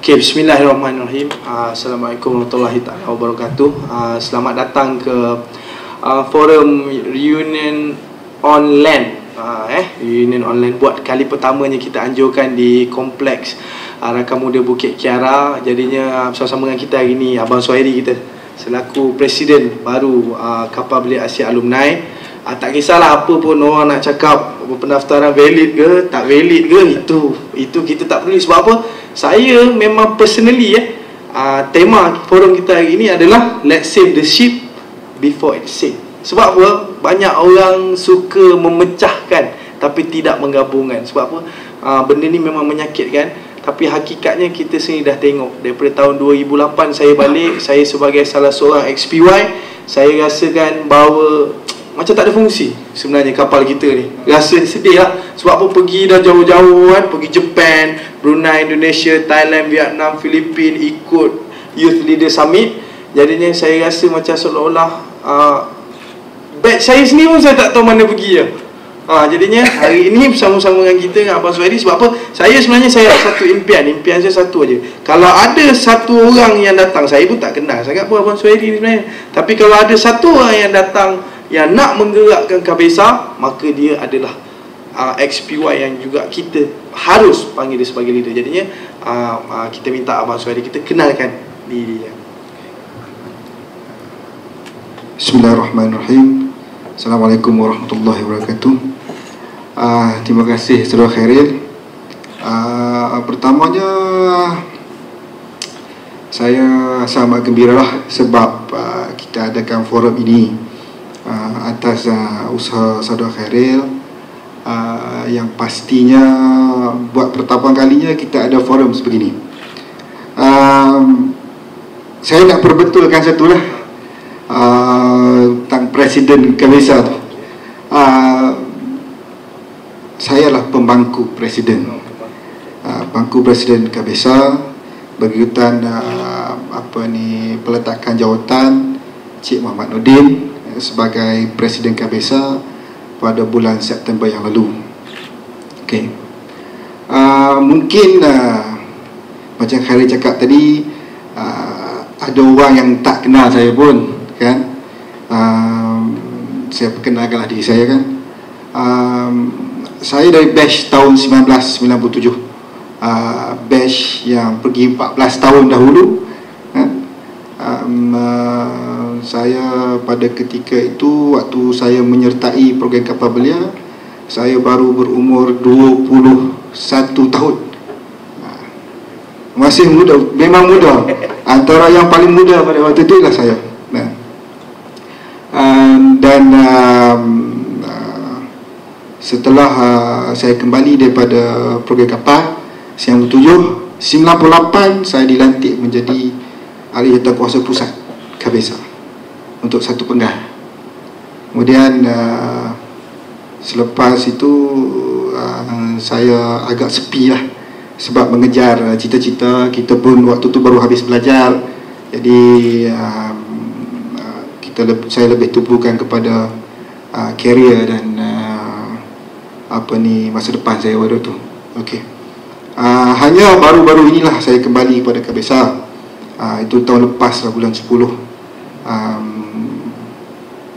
Okay, bismillahirrahmanirrahim. Assalamualaikum warahmatullahi wabarakatuh. Selamat datang ke forum Reunion on Land. Reunion on Land buat kali pertamanya kita anjurkan di kompleks Rakan Muda Bukit Kiara. Jadinya bersama dengan kita hari ini Abang Suhairi kita selaku Presiden baru Kapal Belia Asia Alumni. Tak kisahlah apa pun orang nak cakap pendaftaran valid ke tak valid ke, itu kita tak peduli. Sebab apa? Saya memang personally tema forum kita hari ini adalah Let's Save the Ship Before it Sink. Sebab apa? Banyak orang suka memecahkan tapi tidak menggabungkan. Sebab apa? Benda ni memang menyakitkan. Tapi hakikatnya kita sendiri dah tengok daripada tahun 2008 saya balik, saya sebagai salah seorang XPY, saya rasakan bahawa macam tak ada fungsi sebenarnya kapal kita ni. Rasa sedih lah. Sebab apa? Pergi dah jauh-jauh kan, pergi Japan, Brunei, Indonesia, Thailand, Vietnam, Filipina, ikut Youth Leader Summit. Jadinya saya rasa macam seolah-olah batch saya sendiri pun saya tak tahu mana pergi je. Jadinya hari ini bersama-sama dengan kita, dengan Abang Suhairi. Sebab apa? Saya sebenarnya saya ada satu impian saya satu aja. Kalau ada satu orang yang datang, saya pun tak kenal sangat pun Abang Suhairi sebenarnya, tapi kalau ada satu orang yang datang yang nak menggerakkan KBSA, maka dia adalah XPY yang juga kita harus panggil dia sebagai leader. Jadinya kita minta Abang Suhairi kita kenalkan diri dia. Bismillahirrahmanirrahim. Assalamualaikum warahmatullahi wabarakatuh. Terima kasih Saudara Khairil. Pertamanya saya sangat gembira lah sebab kita adakan forum ini atas usaha Saudara Khairil, yang pastinya buat pertama kalinya kita ada forum sebegini. Saya nak perbetulkan satu lah tentang Presiden KBSA tu. Saya lah pembangku Presiden, bangku Presiden KBSA berikutan peletakan jawatan Cik Muhammad Nordin sebagai Presiden KBSA pada bulan September yang lalu. Okay. Mungkin macam Khairil cakap tadi, ada orang yang tak kenal saya pun kan. Saya perkenalkanlah diri saya kan. Saya dari batch tahun 1997, batch yang pergi 14 tahun dahulu kan. Saya pada ketika itu, waktu saya menyertai program Kapal Belia, saya baru berumur 21 tahun. Masih muda, memang muda. Antara yang paling muda pada waktu itu ialah saya. Dan setelah saya kembali daripada program kapal 97, 98 saya dilantik menjadi ahli jawatankuasa pusat KBSA untuk satu penggal. Kemudian selepas itu saya agak sepi lah sebab mengejar cita-cita. Kita pun waktu tu baru habis belajar, jadi saya lebih tumpukan kepada career dan masa depan saya waktu tu. Okey. Hanya baru-baru inilah saya kembali kepada KBSA. Itu tahun lepas lah, bulan 10,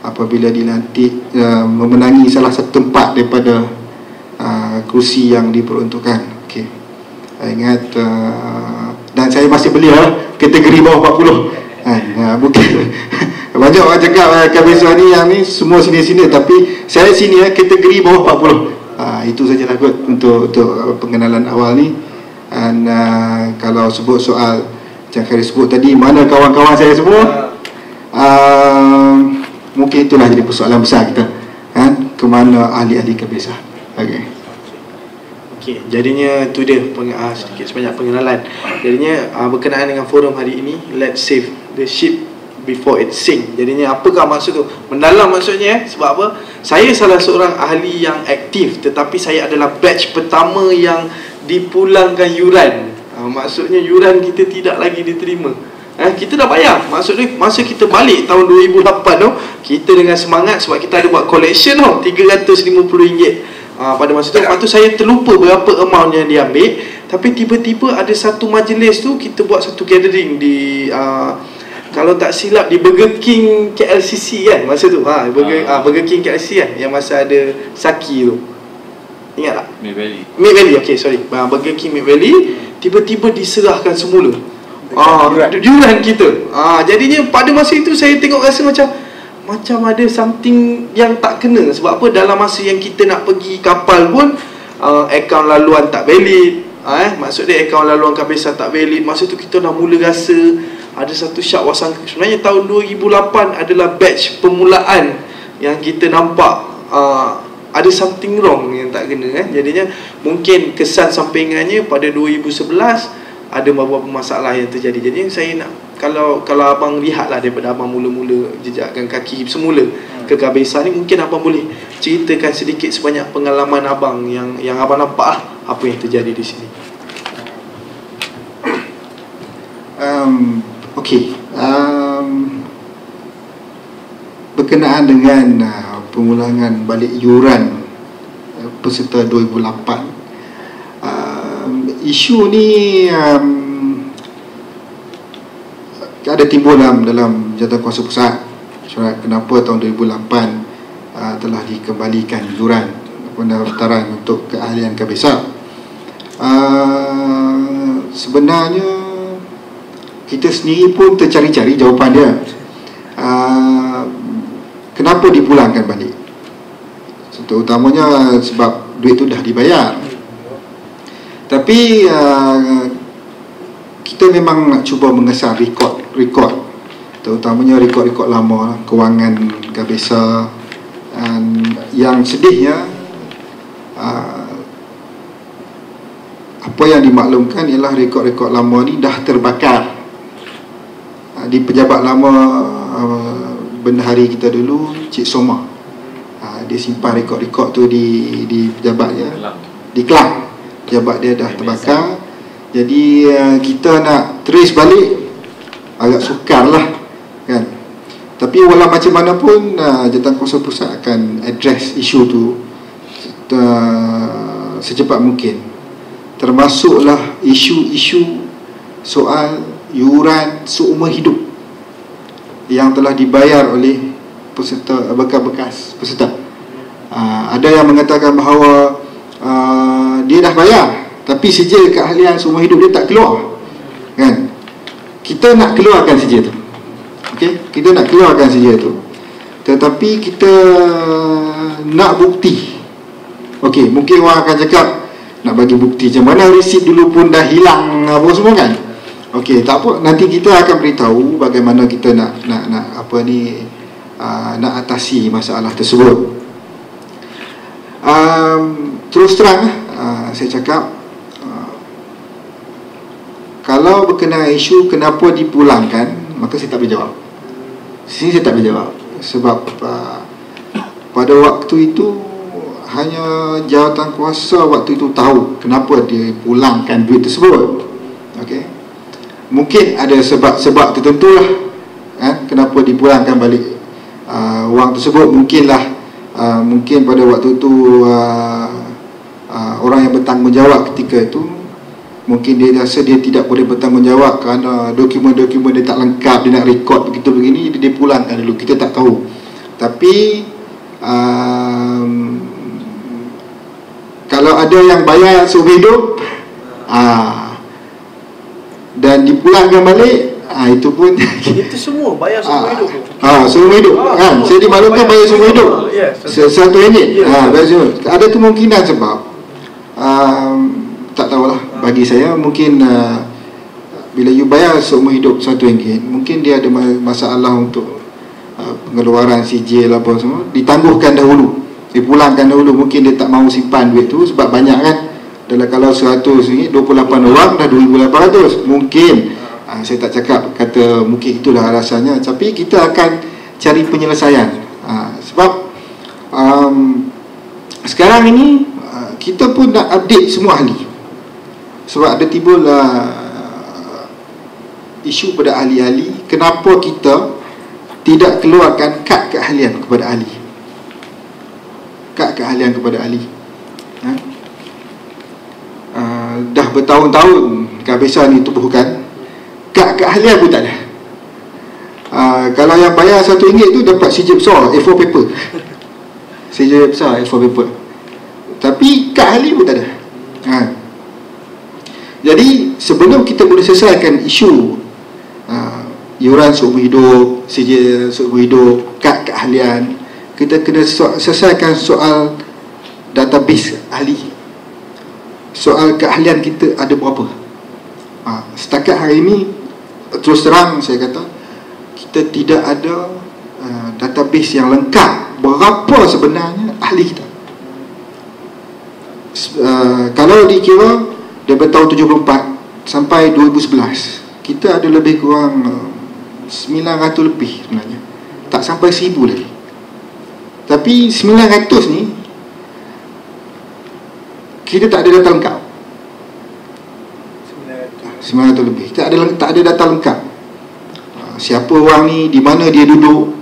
apabila dilantik memenangi salah satu tempat daripada kerusi yang diperuntukkan. Okey. Ingat, dan saya masih belia kategori bawah 40. Mungkin banyak orang cakap KBSA ni yang ni semua sini-sini, tapi saya sini kategori bawah 40. Itu sajalah kot untuk pengenalan awal ni. Dan kalau sebut soal macam Khairil sebut tadi, mana kawan-kawan saya semua, mungkin itulah jadi persoalan besar kita kan, ke mana ahli-ahli KBSA. Okey, jadinya tu dia sedikit sebanyak pengenalan. Jadinya berkenaan dengan forum hari ini, Let's Save the Ship Before it Sink. Jadinya apakah maksud tu? Mendalam maksudnya sebab apa? Saya salah seorang ahli yang aktif, tetapi saya adalah batch pertama yang dipulangkan yuran. Maksudnya yuran kita tidak lagi diterima. Kita dah bayar. Maksudnya masa kita balik tahun 2008 tu, kita dengan semangat sebab kita ada buat collection RM350. Pada masa tu, lepas tu saya terlupa berapa amount yang diambil. Tapi tiba-tiba ada satu majlis tu, kita buat satu gathering di kalau tak silap di Burger King KLCC kan masa tu. Burger King KLCC kan, yang masa ada Saki tu. Ingat tak? Mid Valley. Mid Valley, okay, sorry. Burger King Mid Valley tiba-tiba diserahkan semula yuran kita. Jadinya pada masa itu saya tengok rasa macam ada something yang tak kena. Sebab apa? Dalam masa yang kita nak pergi kapal pun akaun laluan tak valid. Maksud dia akaun laluan Kabesa tak valid. Masa tu kita dah mula rasa ada satu syak wasangka. Sebenarnya tahun 2008 adalah batch permulaan yang kita nampak ada something wrong yang tak kena Jadinya mungkin kesan sampingannya pada 2011 ada beberapa masalah yang terjadi. Jadi saya nak, kalau abang lihatlah daripada abang mula-mula jejakkan kaki semula ke Kabesa ni, mungkin abang boleh ceritakan sedikit sebanyak pengalaman abang yang abang nampak apa yang terjadi di sini. Okey, berkenaan dengan pemulangan balik yuran peserta 2008, isu ni ada timbul dalam Jawatankuasa Pusat. Kenapa tahun 2008 telah dikembalikan yuran pendaftaran untuk keahlian Kabesa. Sebenarnya kita sendiri pun tercari-cari jawapan dia. Kenapa dipulangkan balik? Terutamanya sebab duit tu dah dibayar. Tapi kita memang nak cuba mengesar rekod, terutamanya rekod-rekod lama, kewangan Kabesa. Yang sedihnya, apa yang dimaklumkan ialah rekod-rekod lama ni dah terbakar. Di pejabat lama bendahari kita dulu, Cik Soma, dia simpan rekod-rekod tu di pejabatnya di Kelang. Pejabat dia dah terbakar. Jadi kita nak trace balik agak sukar lah kan. Tapi walau macam mana pun Jawatankuasa Pusat akan address isu tu secepat mungkin. Termasuklah isu-isu soal yuran seumur hidup yang telah dibayar oleh peserta, bekas peserta. Ada yang mengatakan bahawa dia dah bayar, tapi sijil keahlian seumur hidup dia tak keluar kan. Kita nak keluarkan sijil tu, okay? Kita nak keluarkan sijil tu, tetapi kita nak bukti. Okay, mungkin orang akan cakap nak bagi bukti macam mana, resit dulu pun dah hilang apa semua kan. Okey, tak apa, nanti kita akan beritahu bagaimana kita nak nak atasi masalah tersebut. Terus terang saya cakap, kalau berkenaan isu kenapa dipulangkan, maka saya tak boleh jawab. Sini saya tak boleh jawab sebab pada waktu itu hanya Jawatankuasa waktu itu tahu kenapa dia pulangkan duit tersebut. Okey, mungkin ada sebab-sebab tertentu lah kan, kenapa dipulangkan balik wang tersebut. Mungkin pada waktu itu orang yang bertanggungjawab ketika itu, mungkin dia rasa dia tidak boleh bertanggungjawab kerana dokumen-dokumen dia tak lengkap, dia nak rekod begitu begini, dia pulangkan dulu. Kita tak tahu. Tapi kalau ada yang bayar seumur hidup dan dipulangkan balik, itu pun itu semua bayar seumur hidup. Seumur hidup kan. Saya dimaklumkan bayar seumur hidup. RM1. Ada kemungkinan sebab tak tahulah, bagi saya mungkin bila you bayar seumur hidup RM1, mungkin dia ada masalah untuk pengeluaran sijil apa semua, ditangguhkan dahulu, dipulangkan dahulu. Mungkin dia tak mahu simpan duit tu sebab banyak kan. Dalam kalau RM100, 28 orang dah RM2,800. Mungkin saya tak cakap kata mungkin itulah alasannya, tapi kita akan cari penyelesaian. Sebab sekarang ini kita pun nak update semua ahli. Sebab ada timbul isu pada ahli-ahli, kenapa kita tidak keluarkan kad keahlian kepada ahli. Kad keahlian kepada ahli. dah bertahun-tahun Kabesa ni tubuhkan, kad keahlian pun tak ada. Kalau yang bayar RM1 tu dapat CJ besar A4 paper, CJ besar A4 paper, tapi kad ahli pun tak ada. Jadi sebelum kita boleh selesaikan isu iuran seumur hidup, CJ seumur hidup, kad keahlian, kita kena selesaikan soal database ahli. Soal keahlian kita ada berapa? Setakat hari ini, terus terang saya kata, kita tidak ada database yang lengkap berapa sebenarnya ahli kita. Kalau dikira daripada tahun 74 sampai 2011, kita ada lebih kurang 900 lebih sebenarnya, tak sampai 1000 lagi. Tapi 900 ni kita tak ada data lengkap. 900 lebih tak ada data lengkap. Siapa orang ni, di mana dia duduk,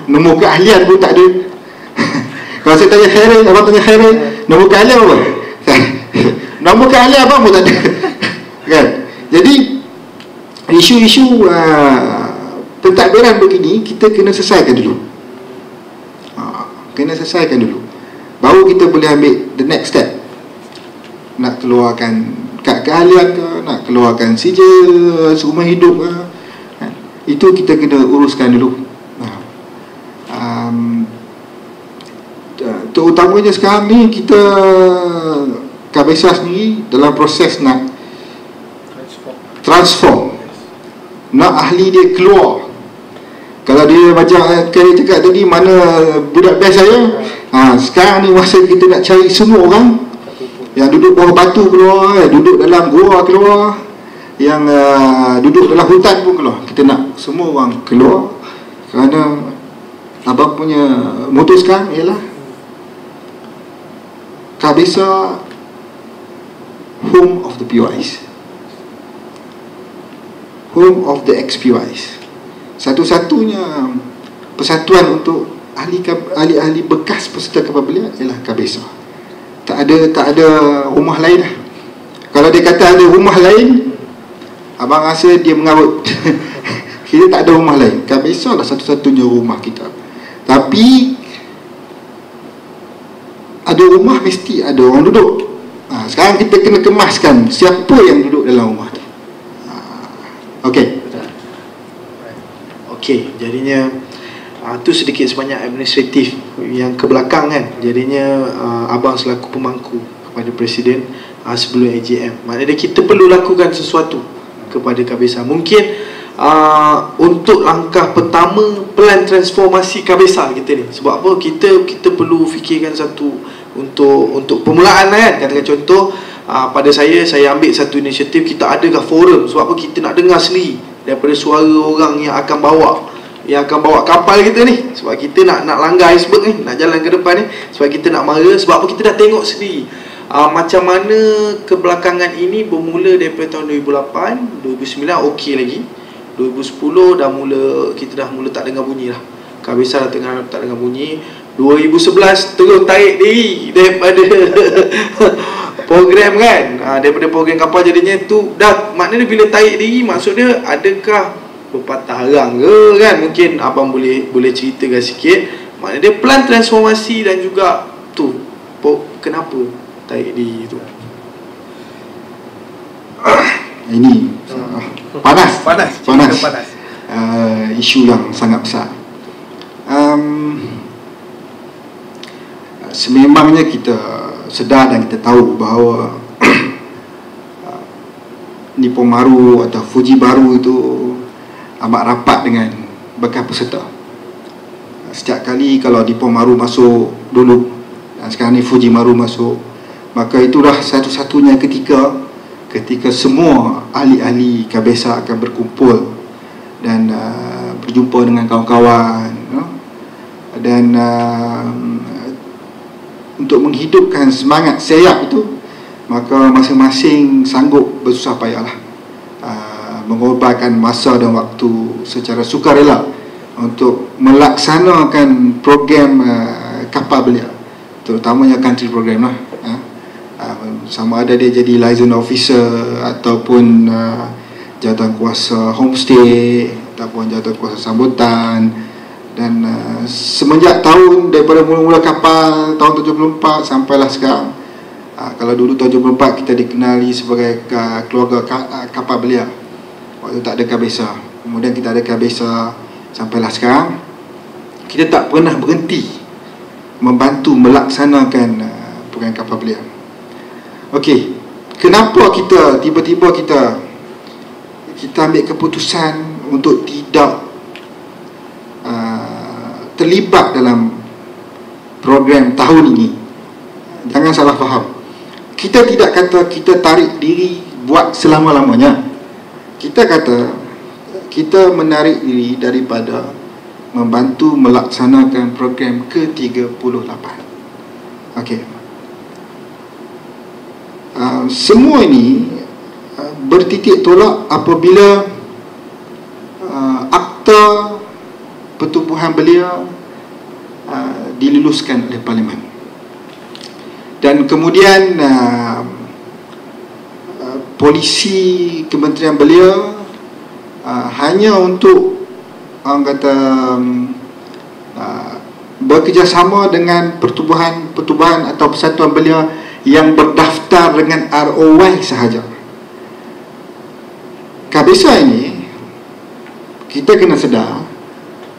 nombor keahlian pun tak ada. Kalau saya tanya Khairil, abang tanya Khairil, nombor keahlian apa? Nombor keahlian abang pun tak ada. Kan? Jadi isu-isu pentadbiran begini kita kena selesaikan dulu. Kena selesaikan dulu, baru kita boleh ambil the next step. Nak keluarkan kad keahlian ke, nak keluarkan CJ seumur hidup ke, itu kita kena uruskan dulu. Terutamanya sekarang ni kita Kabesa sendiri dalam proses nak transform, nak ahli dia keluar. Kalau dia macam Khairil cakap tadi, mana budak best saya, sekarang ni masa kita nak cari semua orang yang duduk bawah batu keluar, duduk dalam gua keluar, yang duduk dalam hutan pun keluar. Kita nak semua orang keluar, kerana abang punya motto sekarang ialah Kabesa, home of the PYs, home of the ex-PYs. Satu-satunya persatuan untuk ahli-ahli bekas peserta kapal belia ialah Kabesa. Tak ada rumah lain lah. Kalau dia kata ada rumah lain, abang rasa dia mengarut. Kita tak ada rumah lain. Kabesa lah satu-satunya rumah kita. Tapi ada rumah mesti ada orang duduk. Sekarang kita kena kemaskan siapa yang duduk dalam rumah tu. Okey, jadinya tu sedikit sebanyak administratif yang ke belakang kan. Jadinya abang selaku pemangku kepada Presiden sebelum AGM, maknanya kita perlu lakukan sesuatu kepada Kabesa. Mungkin untuk langkah pertama pelan transformasi Kabesa kita ni. Sebab apa? Kita perlu fikirkan satu untuk permulaan kan. Katakan contoh, pada saya ambil satu inisiatif, kita adakan forum. Sebab apa? Kita nak dengar sendiri daripada suara orang yang akan bawa kapal kita ni. Sebab kita nak langgar iceberg ni, nak jalan ke depan ni. Sebab kita nak mara. Sebab apa? Kita dah tengok sendiri macam mana kebelakangan ini bermula daripada tahun 2008, 2009 okey lagi. 2010 kita dah mula tak dengar bunyi lah. Kabesa dah tak dengar bunyi. 2011 terus tarik diri daripada program kan, daripada program kapal. Jadinya tu dah, maknanya bila tarik diri, maksudnya adakah berpatah arang ke kan? Mungkin abang boleh ceritakan sikit. Maknanya dia pelan transformasi dan juga tu kenapa tarik diri tu. Ini panas. Isu yang sangat besar. Sememangnya kita sedar dan kita tahu bahawa Nippon Maru atau Fuji Baru itu amat rapat dengan bekas peserta. Setiap kali kalau Nippon Maru masuk dulu, dan sekarang ni Fuji Maru masuk, maka itulah satu-satunya ketika semua ahli-ahli Kabesa akan berkumpul dan berjumpa dengan kawan-kawan, dan untuk menghidupkan semangat seyak itu, maka masing-masing sanggup bersusah payahlah mengorbankan masa dan waktu secara sukarela untuk melaksanakan program kapal belia, terutamanya country program lah. sama ada dia jadi liaison officer ataupun jawatan kuasa homestay ataupun jawatan kuasa sambutan. Dan semenjak tahun daripada mula-mula kapal tahun 74 sampailah sekarang, kalau dulu tahun 74 kita dikenali sebagai keluarga kapal belia, waktu tak ada kabesa. Kemudian kita ada kabesa sampailah sekarang. Kita tak pernah berhenti membantu melaksanakan program kapal belia. Okey, kenapa kita tiba-tiba kita ambil keputusan untuk tidak terlibat dalam program tahun ini? Jangan salah faham. Kita tidak kata kita tarik diri buat selama-lamanya. Kita kata kita menarik diri daripada membantu melaksanakan program ke-38. Okey. Semua ini bertitik tolak apabila akta pertubuhan belia diluluskan oleh Parlimen. Dan kemudian polisi Kementerian Belia hanya untuk orang kata bekerjasama dengan pertubuhan atau persatuan belia yang berdaftar dengan ROY sahaja. Kabesa ini kita kena sedar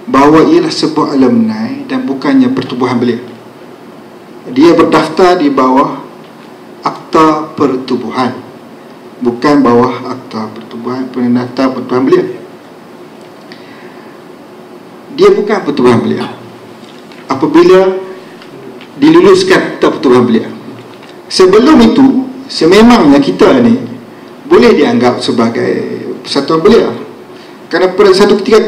bahawa ialah sebuah alumni dan bukannya pertubuhan belia. Dia berdaftar di bawah akta pertubuhan, bukan bawah akta pertubuhan, pendaftar pertubuhan belia. Dia bukan pertubuhan belia apabila diluluskan akta pertubuhan belia. Sebelum itu, sememangnya kita ni boleh dianggap sebagai persatuan belia. Kerana pada satu ketika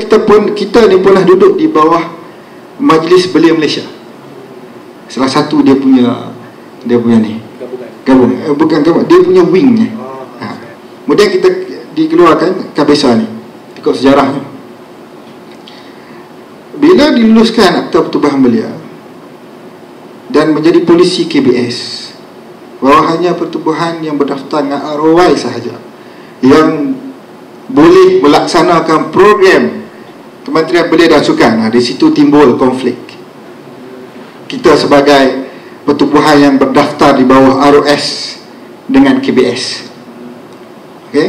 kita ni pernah duduk di bawah Majlis Belia Malaysia. Salah satu dia punya ni gabungan. Bukan gabungan, dia punya wing ni. Kemudian kita dikeluarkan kabesa ni ikut sejarahnya. Bila diluluskan akta pertubuhan belia dan menjadi polisi KBS, bahawa hanya pertubuhan yang berdaftar dengan ROY sahaja yang boleh melaksanakan program Kementerian Belia dan Sukan. Di situ timbul konflik. Kita sebagai pertubuhan yang berdaftar di bawah ROS dengan KBS, okey,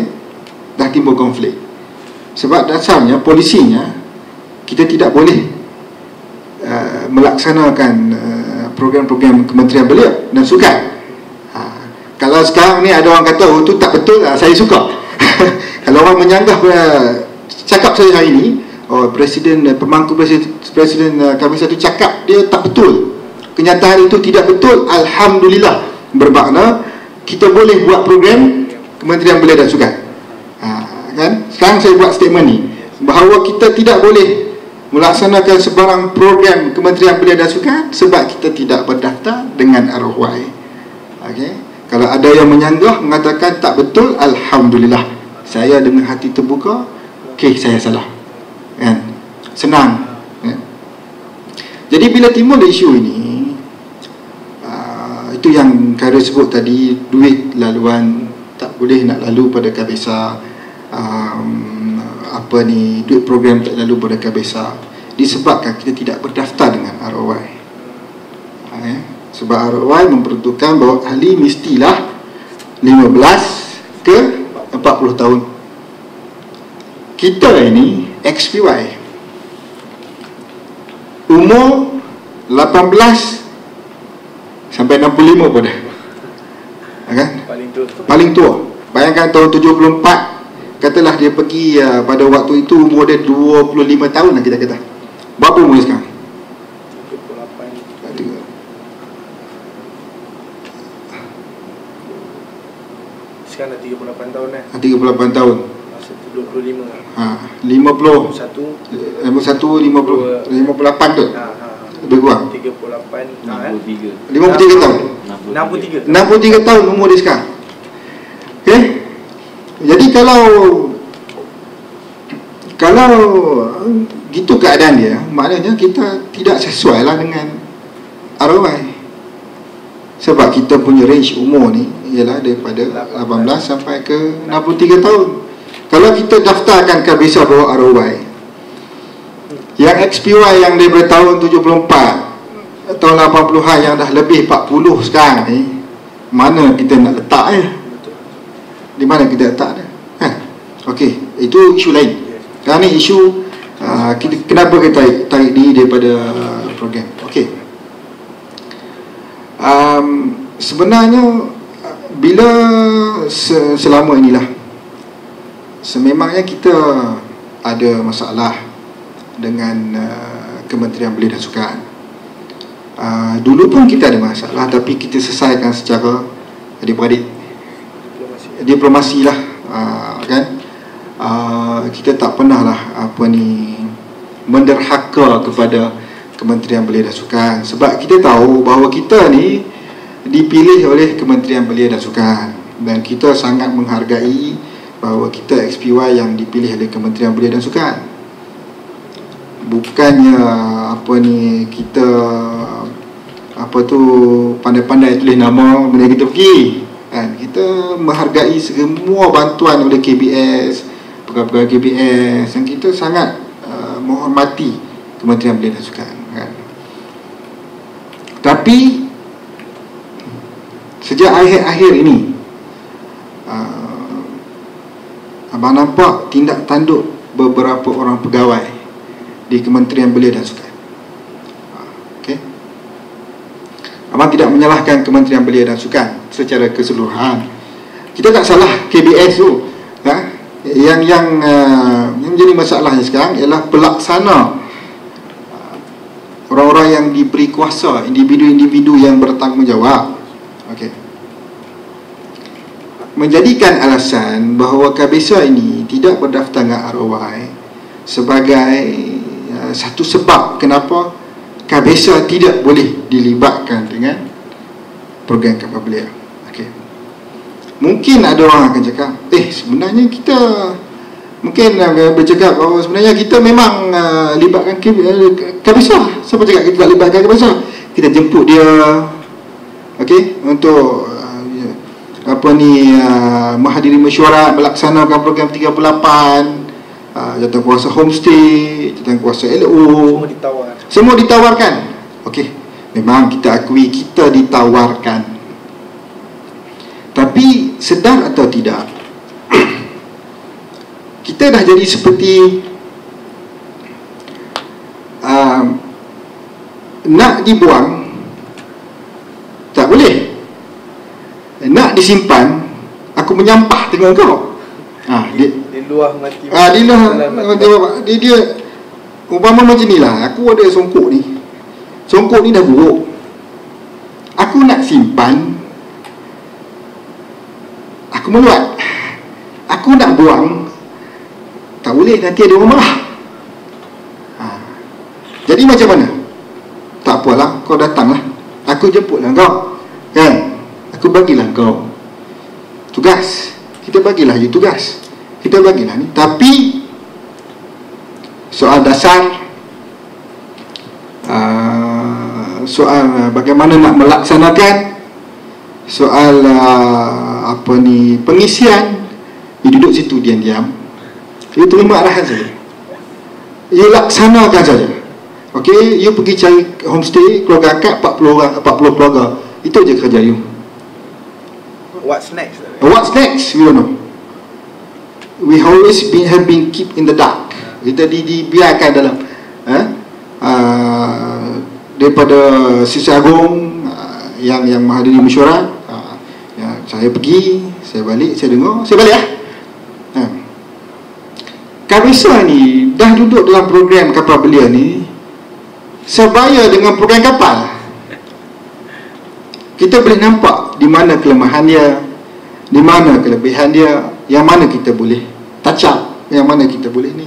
dah timbul konflik. Sebab dasarnya polisinya kita tidak boleh melaksanakan program-program Kementerian Belia dan Sukan. Kalau sekarang ni ada orang kata, oh tu tak betul, saya suka. Kalau orang menyanggah cakap saya hari ini, oh pemangku presiden Kabesa itu cakap dia tak betul, kenyataan itu tidak betul, alhamdulillah, bermakna kita boleh buat program Kementerian Belia dan Sukan. Kan? Sekarang saya buat statement ni bahawa kita tidak boleh melaksanakan sebarang program Kementerian Belia dan Sukan sebab kita tidak berdaftar dengan ROY. Okey. Kalau ada yang menyanggah mengatakan tak betul, alhamdulillah, saya dengan hati terbuka, okey, saya salah. Kan? Senang. Kan? Jadi bila timbul isu ini, itu yang Khairul sebut tadi, duit laluan tak boleh nak lalu pada Kabesa, duit program tak lalu pada Kabesa, disebabkan kita tidak berdaftar dengan ROY. Sebab ROY memperuntukkan bahawa ahli mestilah 15 ke 40 tahun. Kita ini XPY umur 18 sampai 65 pun dah, kan? Paling tua. Bayangkan tahun 74, katalah dia pergi pada waktu itu umur dia 25 tahun lah kita kata. Berapa umur dia sekarang? 38. Sekarang dah 38 tahun 38 tahun. Masa tu 25. 50. 51, 58 tu. Lebih kurang. 38. 53 tahun. 63 tahun umur dia sekarang. Okey. Jadi kalau gitu keadaan dia, maknanya kita tidak sesuai lah dengan ROY. Sebab kita punya range umur ni ialah daripada 18 sampai ke 63 tahun. Kalau kita daftarkan Kabisa bawah ROY, yang XPY yang daripada tahun 74, tahun 80-an yang dah lebih 40 sekarang ni, mana kita nak letak di mana kita letak dia? Okey, itu isu lain. Sekarang ni isu kenapa kita tarik diri daripada program. Okey. Sebenarnya bila selama inilah sememangnya kita ada masalah dengan Kementerian Belia dan Sukan. Dulu pun kita ada masalah, tapi kita selesaikan secara adik-beradik, diplomasi lah, kan. Kita tak pernah lah menderhaka kepada Kementerian Belia dan Sukan, sebab kita tahu bahawa kita ni dipilih oleh Kementerian Belia dan Sukan, dan kita sangat menghargai bahawa kita XPY yang dipilih oleh Kementerian Belia dan Sukan. Bukannya kita pandai-pandai tulis nama kemudian kita pergi, kan. Kita menghargai semua bantuan oleh KBS, pegawai-pegawai KBS, dan kita sangat menghormati Kementerian Belia dan Sukan, kan. Tapi sejak akhir-akhir ini abang nampak tindak tanduk beberapa orang pegawai di Kementerian Belia dan Sukan. Okey. Abang tidak menyalahkan Kementerian Belia dan Sukan secara keseluruhan. Kita tak salah KBS tu, Yang menjadi masalahnya sekarang ialah pelaksana, orang-orang yang diberi kuasa, individu-individu yang bertanggungjawab. Okey. Menjadikan alasan bahawa Kabisa ini tidak berdaftar dengan ROY sebagai satu sebab kenapa Kabisa tidak boleh dilibatkan dengan program kapal belia. Okey. Mungkin ada orang akan cakap, sebenarnya kita mungkin bercakap bahawa sebenarnya kita memang libatkan Kabisa. Siapa cakap kita tak libatkan Kabisa? Kita jemput dia, okey, untuk menghadiri mesyuarat melaksanakan program 38, jawatankuasa homestay, jawatankuasa LO, semua ditawarkan. Okey, memang kita akui kita ditawarkan, tapi sedar atau tidak, kita dah jadi seperti nak dibuang tak boleh, nak disimpan aku menyampah tengok kau. Di luar mati. Dia umpama macam ni lah. Aku ada songkok ni. Songkok ni dah buruk. Aku nak simpan, aku meluat. Aku nak buang, tak boleh, nanti ada orang marah. Jadi macam mana? Tak apalah, kau datanglah, aku jemputlah kau, kan? Aku bagilah kau tugas, kita bagilah je tugas, kita bagilah ni. Tapi soal dasar, soal bagaimana nak melaksanakan, soal pengisian, dia duduk situ diam-diam, dia terima arahan saja, dia laksanakan saja. Okey, you pergi cari homestay, keluarga akak 40 keluarga, itu je kerja you. What's next? What's next? We don't know. We always have been keep in the dark. Kita dibiarkan dalam daripada Sisi Agung yang menghadiri mesyuarat, saya pergi, saya balik, saya dengar, saya balik lah. Kabisa ni dah duduk dalam program kapal belia ni sebaya dengan program kapal. Kita boleh nampak di mana kelemahan dia, di mana kelebihan dia, yang mana kita boleh touch up, yang mana kita boleh ni.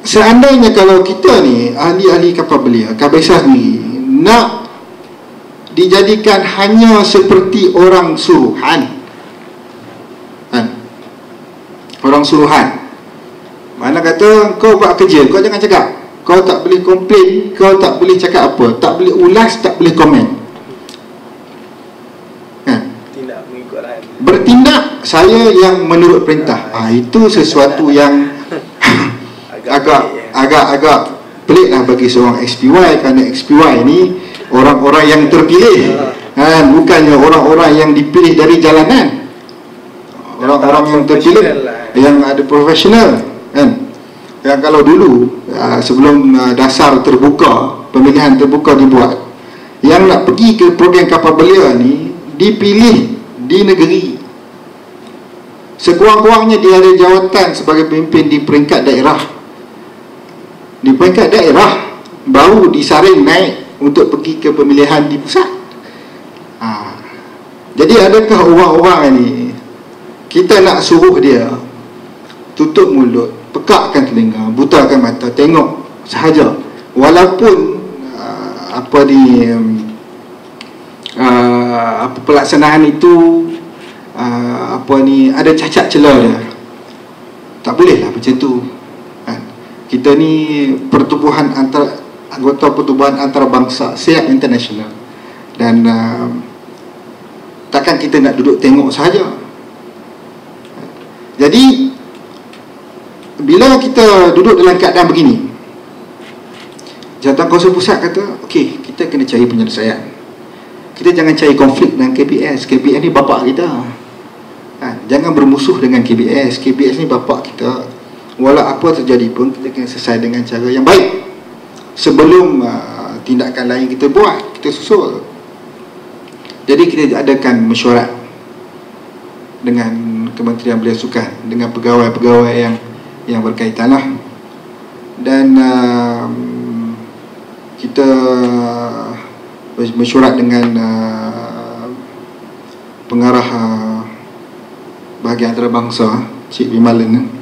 Seandainya kalau kita ni ahli-ahli kapal belia, Kabisa ni nak dijadikan hanya seperti orang suruhan, orang suruhan, mana kata kau buat kerja, kau jangan cakap, kau tak boleh komplain, kau tak boleh cakap apa, tak boleh ulas, tak boleh komen. saya yang menurut perintah. Itu sesuatu yang agak pelik lah bagi seorang XPY, kerana XPY ni orang-orang yang terpilih, bukannya orang-orang yang dipilih dari jalanan. Orang-orang yang terpilih yang ada profesional, kan. Yang kalau dulu sebelum dasar terbuka, pemilihan terbuka dibuat, yang nak pergi ke program kapal belia ni dipilih di negeri. Sekurang-kurangnya dia ada jawatan sebagai pemimpin di peringkat daerah. Di peringkat daerah baru disaring naik untuk pergi ke pemilihan di pusat. Jadi adakah orang-orang ni kita nak suruh dia tutup mulut, pekakkan telinga, butakan mata, tengok sahaja, walaupun pelaksanaan itu ada cacat celah dia. Tak boleh lah macam tu, kan? Kita ni pertubuhan anggota pertubuhan antarabangsa siap international, dan takkan kita nak duduk tengok sahaja. Jadi bila kita duduk dalam keadaan begini, Jawatankuasa Pusat kata, okey, kita kena cari penyelesaian. Kita jangan cari konflik dengan KBS. KBS ni bapak kita, jangan bermusuh dengan KBS. KBS ni bapak kita. Walau apa terjadi pun, kita kena selesai dengan cara yang baik sebelum tindakan lain kita buat, kita susul. Jadi kita adakan mesyuarat dengan Kementerian Belia Sukan, dengan pegawai-pegawai yang berkaitan lah. Dan kita mesyuarat dengan pengarah bahagian antarabangsa, Cik Vimalan.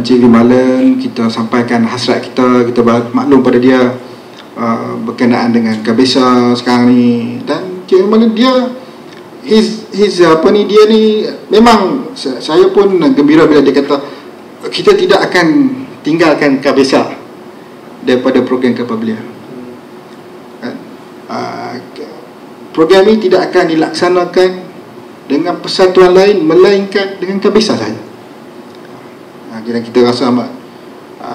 Cik Vimalan, kita sampaikan hasrat kita maklum pada dia berkenaan dengan KBSA sekarang ni. Dan Cik Vimalan dia dia ni memang, saya pun gembira bila dia kata kita tidak akan tinggalkan KBSA daripada program kapal belia. Program ini tidak akan dilaksanakan dengan persatuan lain melainkan dengan KBSA saja. Dan kita rasa amat,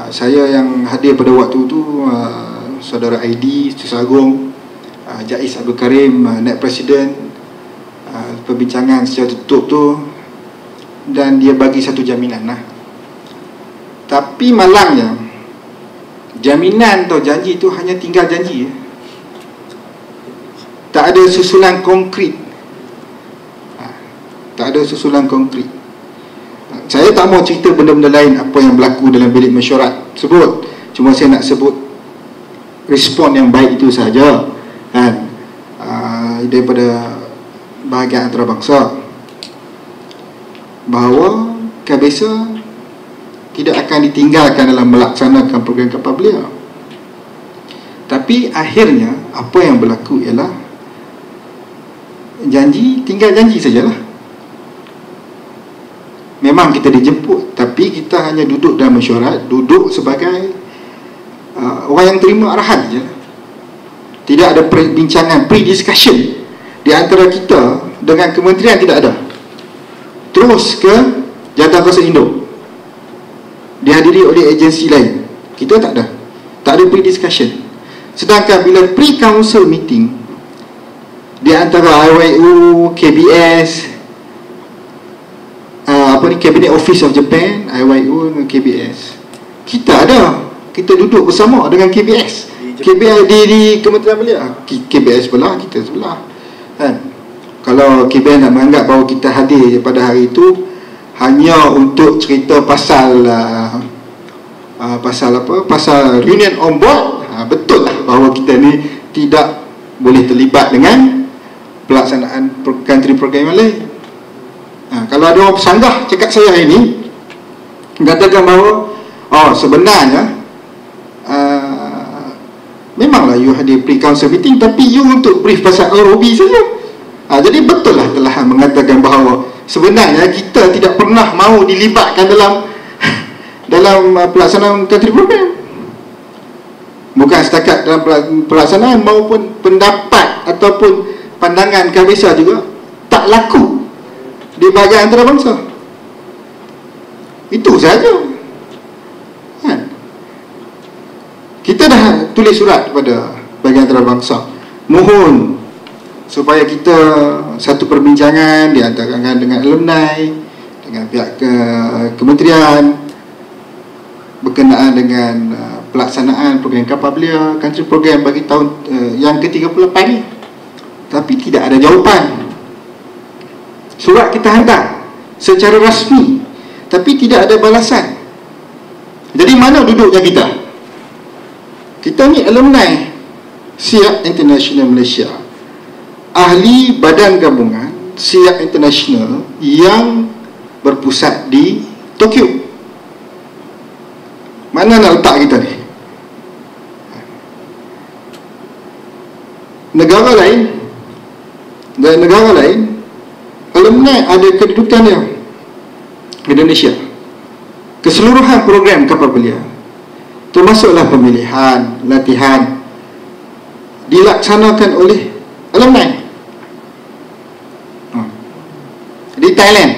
saya yang hadir pada waktu itu, saudara ID Setiausaha Agung, Jais Abdul Karim, Naib Presiden, perbincangan secara tertutup tu, dan dia bagi satu jaminan lah. Tapi malangnya, jaminan atau janji itu hanya tinggal janji, tak ada susulan konkret. Tak ada susulan konkret. Saya tak mau cerita benda-benda lain apa yang berlaku dalam bilik mesyuarat sebut, cuma saya nak sebut respon yang baik itu saja, kan, daripada bahagian antarabangsa, bahawa KBSA tidak akan ditinggalkan dalam melaksanakan program kapal belia. Tapi akhirnya apa yang berlaku ialah janji tinggal janji sajalah. Memang kita dijemput, tapi kita hanya duduk dalam mesyuarat, duduk sebagai orang yang terima arahan saja. Tidak ada perbincangan, pre-discussion di antara kita dengan kementerian, tidak ada. Terus ke Jawatankuasa Indo, dihadiri oleh agensi lain, kita tak ada pre-discussion. Sedangkan bila pre-council meeting di antara IYU, KBS, Cabinet Office of Japan, IYU dengan KBS, kita duduk bersama dengan KBS. KBS di Kementerian Belia, KBS sebelah, kita sebelah, kan? Kalau KBS nak menganggap bahawa kita hadir pada hari itu hanya untuk cerita pasal pasal union on board, betul lah bahawa kita ni tidak boleh terlibat dengan pelaksanaan country program yang lain. Kalau ada orang pesanggah cakap saya hari ini, katakan bahawa sebenarnya memanglah you hadir pre-council meeting, tapi you untuk brief pasal ROB saja. Jadi betul lah telah mengatakan bahawa sebenarnya kita tidak pernah mahu dilibatkan dalam pelaksanaan country program. Bukan setakat dalam pelaksanaan, maupun pendapat ataupun pandangan KBSA juga tak laku di bahagian antarabangsa. Itu saja. Kan? Kita dah tulis surat kepada bahagian antarabangsa, mohon supaya kita satu perbincangan diantarakan dengan alumni, dengan pihak kementerian berkenaan dengan pelaksanaan program kapal belia, country program bagi tahun yang ke-38 ni. Tapi tidak ada jawapan. Surat kita hantar secara rasmi, tapi tidak ada balasan. Jadi mana duduknya kita? Kita ni alumni SIAP International Malaysia, ahli badan gabungan SIAP International yang berpusat di Tokyo. Mana nak letak kita ni? Negara lain dan negara lain, alumni ada kedudukannya. Indonesia, keseluruhan program kapal belia, termasuklah pemilihan, latihan, dilaksanakan oleh alumni. Di Thailand,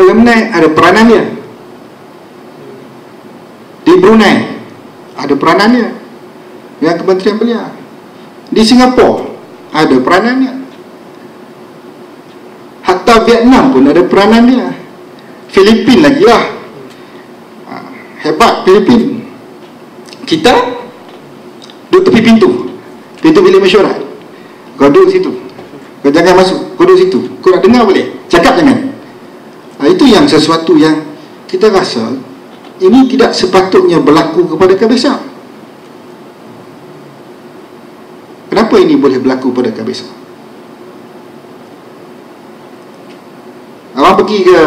alumni ada peranannya. Di Brunei ada peranannya, yang Kementerian Belia. Di Singapura ada peranannya. Hatta Vietnam pun ada peranannya. Filipin lagi lah. Hebat Filipin. Kita duduk tepi pintu bilik mesyuarat. Kau duduk situ, kau jangan masuk, kau duduk situ. Kau nak dengar boleh, cakap jangan. Itu yang sesuatu yang kita rasa ini tidak sepatutnya berlaku kepada Kabesa. Kenapa ini boleh berlaku pada Kabesa? Abang pergi ke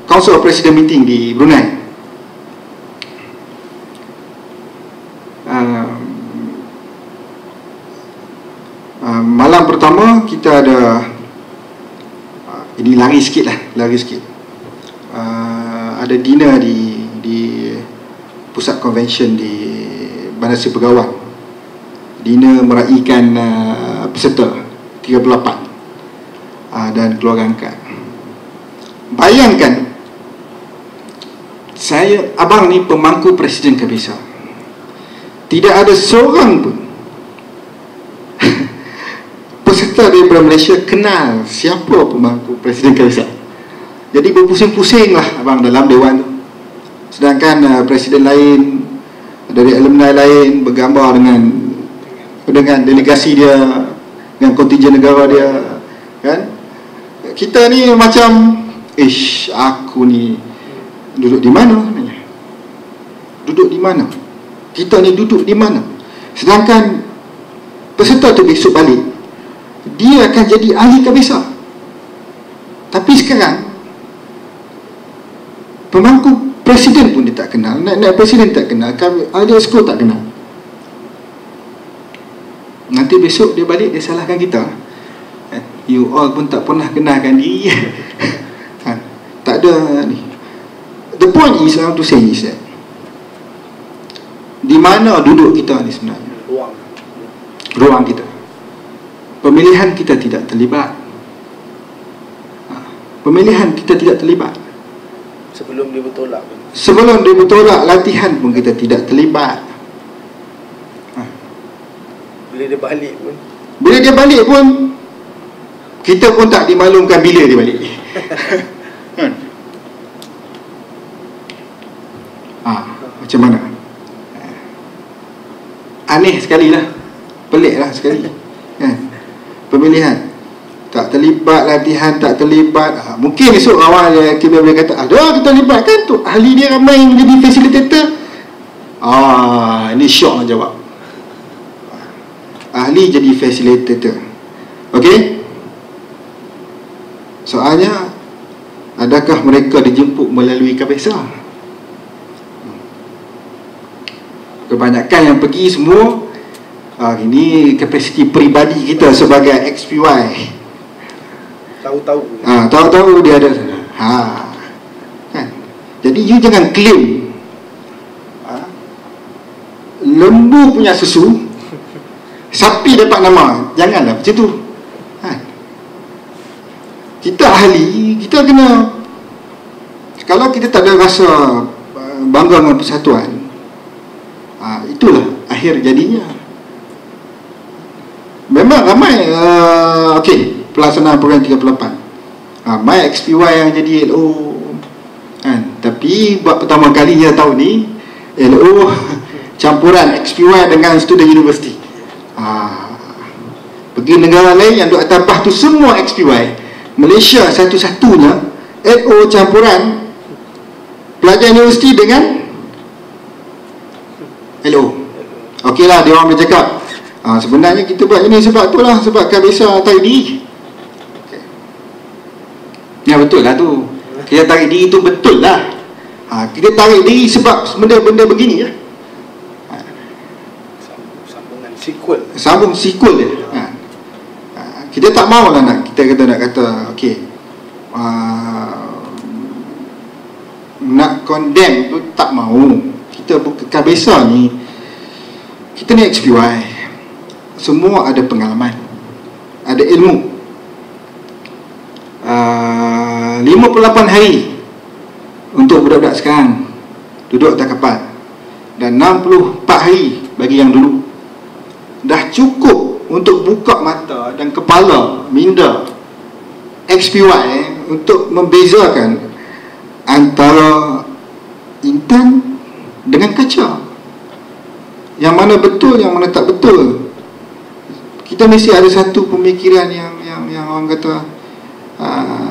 Council of President meeting di Brunei. Malam pertama kita ada ini lari sikit. Ada dinner di pusat convention di Bandar Seri Begawan. Dinner meraihkan peserta 38 dan keluarga angkat. Bayangkan, abang ni pemangku Presiden Kabesa, tidak ada seorang pun peserta daripada Malaysia kenal siapa pemangku Presiden Kabesa. Jadi berpusing-pusing lah abang dalam dewan tu. Sedangkan presiden lain, dari alumni lain bergambar dengan delegasi dia, dengan kontingen negara dia, kan? Kita ni macam aku ni duduk di mana sebenarnya? Duduk di mana? Kita ni duduk di mana? Sedangkan peserta tu besok balik, dia akan jadi ahli Kabesa. Tapi sekarang pemangku presiden pun dia tak kenal, naik presiden tak kenal, ahli exco tak kenal. Nanti besok dia balik, dia salahkan kita. You all pun tak pernah kenalkan diri. Tak ada ni. The point is, I want to say is that di mana duduk kita ni sebenarnya? Ruang kita. Pemilihan kita tidak terlibat. Pemilihan kita tidak terlibat. Sebelum dia bertolak pun. Sebelum dia bertolak, latihan pun kita tidak terlibat. Bila dia balik pun kita pun tak dimaklumkan bila dia balik. Macam mana? Aneh sekali lah, pelik lah sekali. Pemilihan tak terlibat, latihan tak terlibat. Mungkin besok awal kita boleh kata ada kita libatkan tu, ahli dia ramai yang jadi facilitator. Ini syok nak jawab. Ahli jadi facilitator. Okey? Soalnya, adakah mereka dijemput melalui Kabesa? Kebanyakan yang pergi semua ini kapasiti peribadi kita sebagai XPY. Tahu-tahu dia ada. Kan? Jadi you jangan claim lembu punya susu, sapi dapat nama. Janganlah macam tu. kita ahli, kita kena, kalau kita tak ada rasa bangga dengan persatuan, itulah akhir jadinya. Memang ramai pelaksanaan program 38, ramai XPY yang jadi LO kan. Tapi buat pertama kali dia tahu ni LO campuran XPY dengan student university. Pergi negara lain yang duduk atas bawah tu semua XPY. Malaysia satu-satunya LO campuran pelajar universiti dengan LO. Okeylah, dia orang boleh cakap sebenarnya kita buat ini sebab tu lah, sebab Kabisa tarik diri. Ya betul lah tu, kita tarik diri tu betul lah. Kita tarik diri sebab benda-benda begini lah. Sambung sequel dia. Kita tak mahu lah kita nak kata okey, nak condemn tu tak mahu. Kita Kabisa ni, kita ni XPY, semua ada pengalaman, ada ilmu. 58 hari untuk budak-budak sekarang duduk atas kapal, dan 64 hari bagi yang dulu. Dah cukup untuk buka mata dan kepala minda XPY untuk membezakan antara intan dengan kaca, yang mana betul, yang mana tak betul. Kita mesti ada satu pemikiran yang orang kata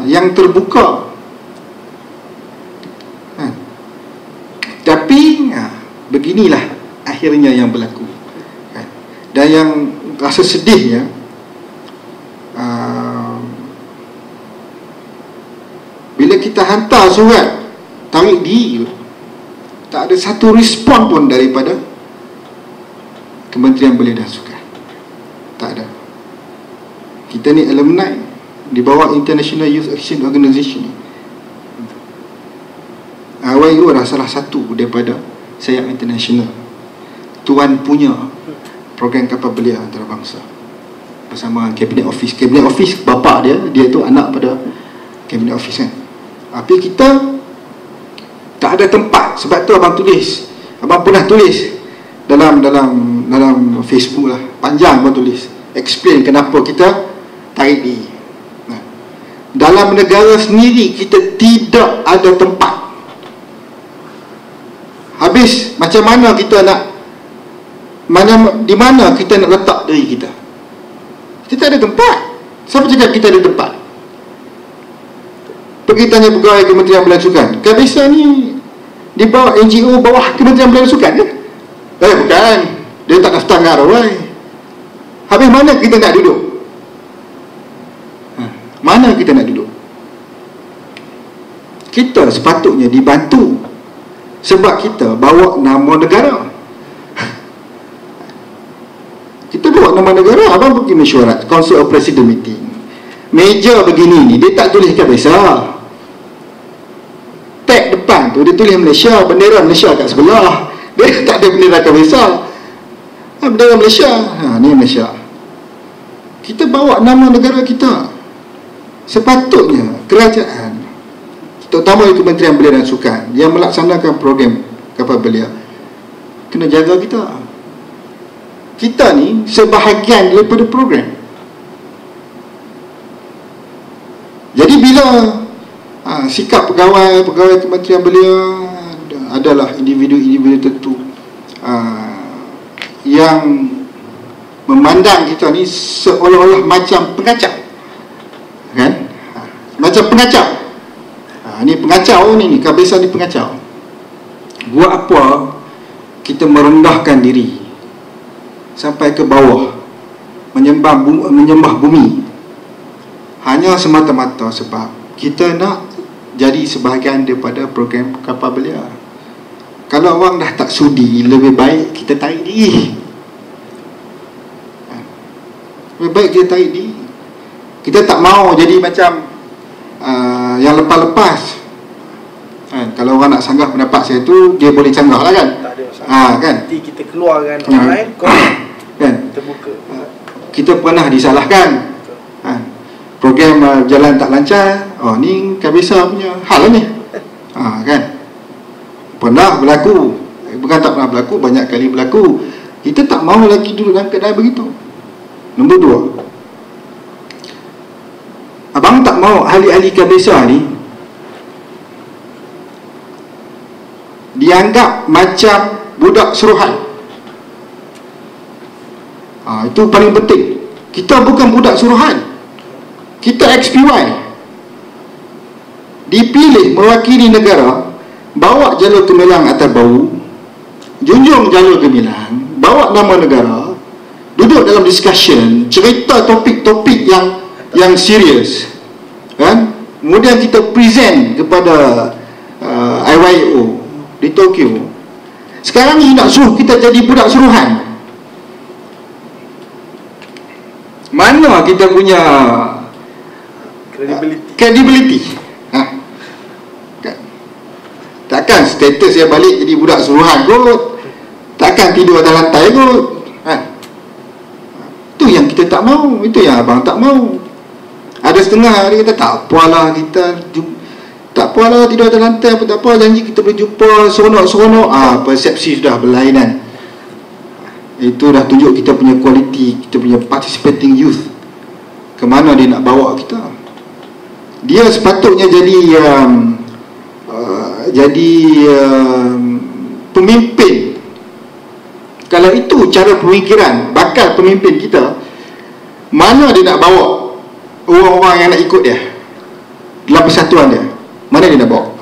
yang terbuka. Tapi beginilah akhirnya yang berlaku. Dan yang rasa sedihnya, bila kita hantar surat tarik diri, tak ada satu respon pun daripada Kementerian Belia dan Sukan. Tak ada. Kita ni alumni di bawah International Youth Action Organisation ni. YU adalah salah satu daripada sayap international, tuan punya program kapal belia antarabangsa bersama Cabinet Office. Cabinet Office bapa dia tu anak pada Cabinet Office kan. Tapi kita tak ada tempat. Sebab tu abang pernah tulis dalam Facebook lah, panjang abang tulis explain kenapa kita tarik diri. Dalam negara sendiri kita tidak ada tempat. Habis macam mana kita nak, di mana kita nak letak diri kita? Kita tak ada tempat. Siapa cakap kita ada tempat? Pergi tanya pegawai Kementerian Belia dan Sukan. Kabisa ni di bawah NGO, bawah Kementerian Belia dan Sukan kan? Bukan. Dia tak daftar dengan ROI. Habis mana kita nak duduk? Mana kita nak duduk? Kita sepatutnya dibantu, sebab kita bawa nama negara. Kita bawa nama negara. Abang pergi mesyuarat Council of President meeting, meja begini ni, dia tak tulis Kabisa. Tag depan tu dia tulis Malaysia, bendera Malaysia kat sebelah. Dia tak ada bendera Kabisa, bendera Malaysia. Ni Malaysia. Kita bawa nama negara kita. Sepatutnya kerajaan, terutama Kementerian Belia dan Sukan yang melaksanakan program kapal belia, kena jaga kita. Kita ni sebahagian daripada program. Jadi bila sikap pegawai Kementerian Belia, adalah individu-individu tertentu yang memandang kita ni seolah-olah macam pengacau, kan? Macam pengacau. Ni pengacau ni Kabisa ni pengacau. Buat apa kita merendahkan diri sampai ke bawah, menyembah bumi, hanya semata-mata sebab kita nak jadi sebahagian daripada program kapal belia. Kalau orang dah tak sudi, lebih baik kita tarik diri. Lebih baik kita tarik diri. Kita tak mau jadi macam yang lepas-lepas. Kalau orang nak sanggah pendapat saya tu, dia boleh canggah lah kan. Tak ada masalah. Kan? Nanti kita keluarkan online, kan? Kita buka. Kita pernah disalahkan. Program program jalan tak lancar, ni Kabisa punya hal lah ni. Kan, pernah berlaku, bukan tak pernah berlaku, banyak kali berlaku. Kita tak mahu lagi duduk dalam keadaan begitu. Nombor 2, abang tak mahu ahli-ahli Kabisa ni dianggap macam budak suruhan. Itu paling penting. Kita bukan budak suruhan, kita XPY, dipilih mewakili negara, bawa jalur gemilang atas bau, junjung jalur gemilang, bawa nama negara, duduk dalam discussion, cerita topik-topik yang serius, kan? Kemudian kita present kepada IYO di Tokyo. Sekarang ni nak suruh kita jadi budak suruhan. Mana kita punya credibility? Takkan status saya balik jadi budak suruhan kot, takkan tidur atas lantai kot. Itu yang kita tak mahu, itu yang abang tak mahu. Ada setengah dia kata tak apalah, kita tak apalah tidur atas lantai, apa tak apa, janji kita boleh jumpa seronok-seronok. Persepsi sudah berlainan. Itu dah tunjuk kita punya kualiti, kita punya participating youth. Kemana dia nak bawa kita? Dia sepatutnya jadi pemimpin. Kalau itu cara pemikiran, bakal pemimpin kita, mana dia nak bawa orang-orang yang nak ikut dia dalam persatuan dia? Mana dia nak bawa?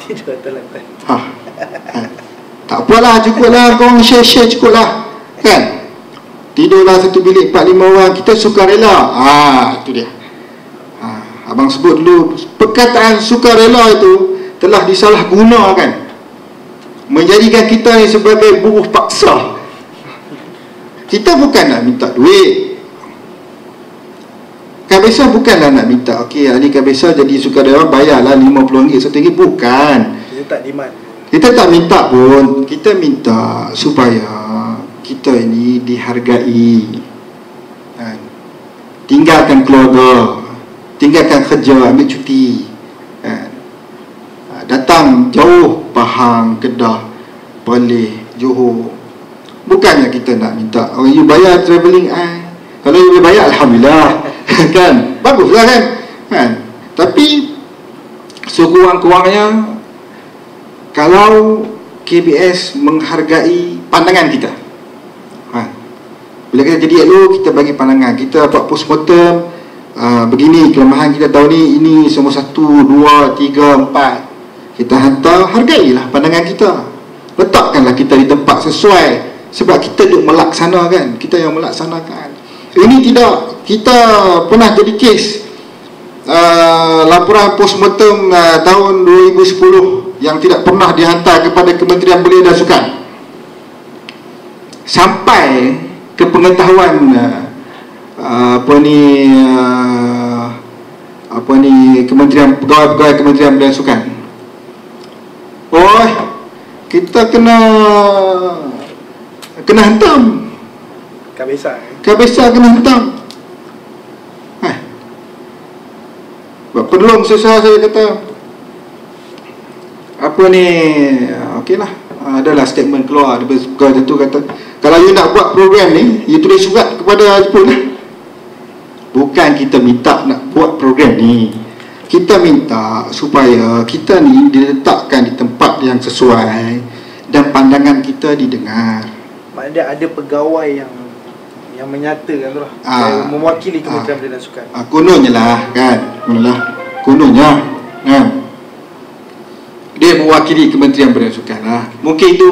Tak apalah, cukuplah, korang share-share cukuplah, kan? Tidurlah satu bilik 4-5 orang, kita sukarela. Itu dia. Abang sebut dulu, perkataan sukarela itu telah disalahgunakan, menjadikan kita ni sebagai buruh paksa. Kita bukan nak minta duit. Kabisa bukanlah nak minta, okey, ahli Kabisa jadi sukarela, bayarlah RM50, RM1, bukan. Kita tak demand. Kita tak minta pun, kita minta supaya kita ini dihargai, kan? Tinggalkan keluarga, tinggalkan kerja, ambil cuti, kan? Datang jauh, Pahang, Kedah, Perlis, Johor. Bukannya kita nak minta, you bayar travelling kalau you boleh bayar, Alhamdulillah. Kan, baguslah, kan? Tapi sekurang-kurangnya kalau KBS menghargai pandangan kita, bila kita jadi LO, kita bagi pandangan, kita buat postmortem, begini kelemahan kita tahun ni, ini semua 1, 2, 3, 4, kita hantar, hargailah pandangan kita, letakkanlah kita di tempat sesuai, sebab kita duk melaksanakan, kita yang melaksanakan. Ini tidak, kita pernah jadi kes laporan postmortem tahun 2010 yang tidak pernah dihantar kepada Kementerian Belia dan Sukan, sampai ke pengetahuan Kementerian Pegawai-pegawai Kementerian Belia dan Sukan. Kita kena hantam. Kabisa kena hantam. Penolong saya kata, okeylah, adalah statement keluar daripada pegawai tu, kata kalau you nak buat program ni, you tulis surat kepada Jepun lah. Bukan kita minta nak buat program ni, kita minta supaya kita ni diletakkan di tempat yang sesuai dan pandangan kita didengar. Maknanya ada pegawai yang menyatakan tu lah, mewakili Kementerian Belia dan Sukan. Kononnya lah, kan? Kononnya, kan? Dia mewakili Kementerian Belia dan Sukan lah. Mungkin itu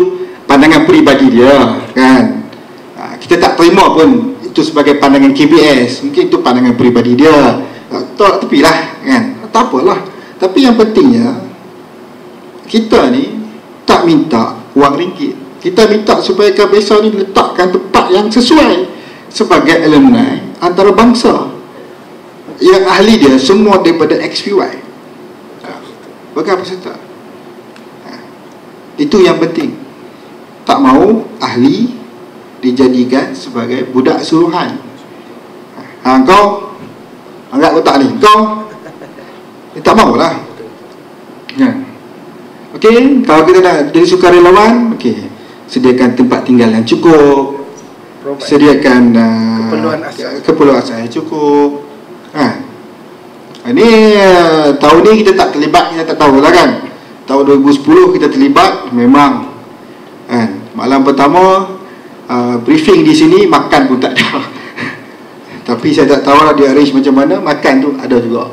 pandangan peribadi dia, kan? Kita tak terima pun itu sebagai pandangan KBS. Mungkin itu pandangan peribadi dia, tolak tepi lah, kan? Tak apalah. Tapi yang pentingnya, kita ni tak minta wang ringgit. Kita minta supaya Kabisa ni letakkan tempat yang sesuai sebagai alumni antarabangsa. Yang ahli dia semua daripada XPY, bagaimana peserta. Itu yang penting. Tak mahu ahli dijadikan sebagai budak suruhan. Kau anggap otak ni, kau tak maulah. Ya. Okey, kalau kita nak jadi sukarelawan, okey, sediakan tempat tinggal yang cukup, sediakan keperluan asas yang cukup. Ini tahun ni kita tak terlibat, kita tak tahu lah kan. Tahun 2010 kita terlibat, memang kan. Malam pertama briefing di sini, makan pun tak ada. Tapi saya tak tahu lah dia arrange macam mana, makan tu ada juga.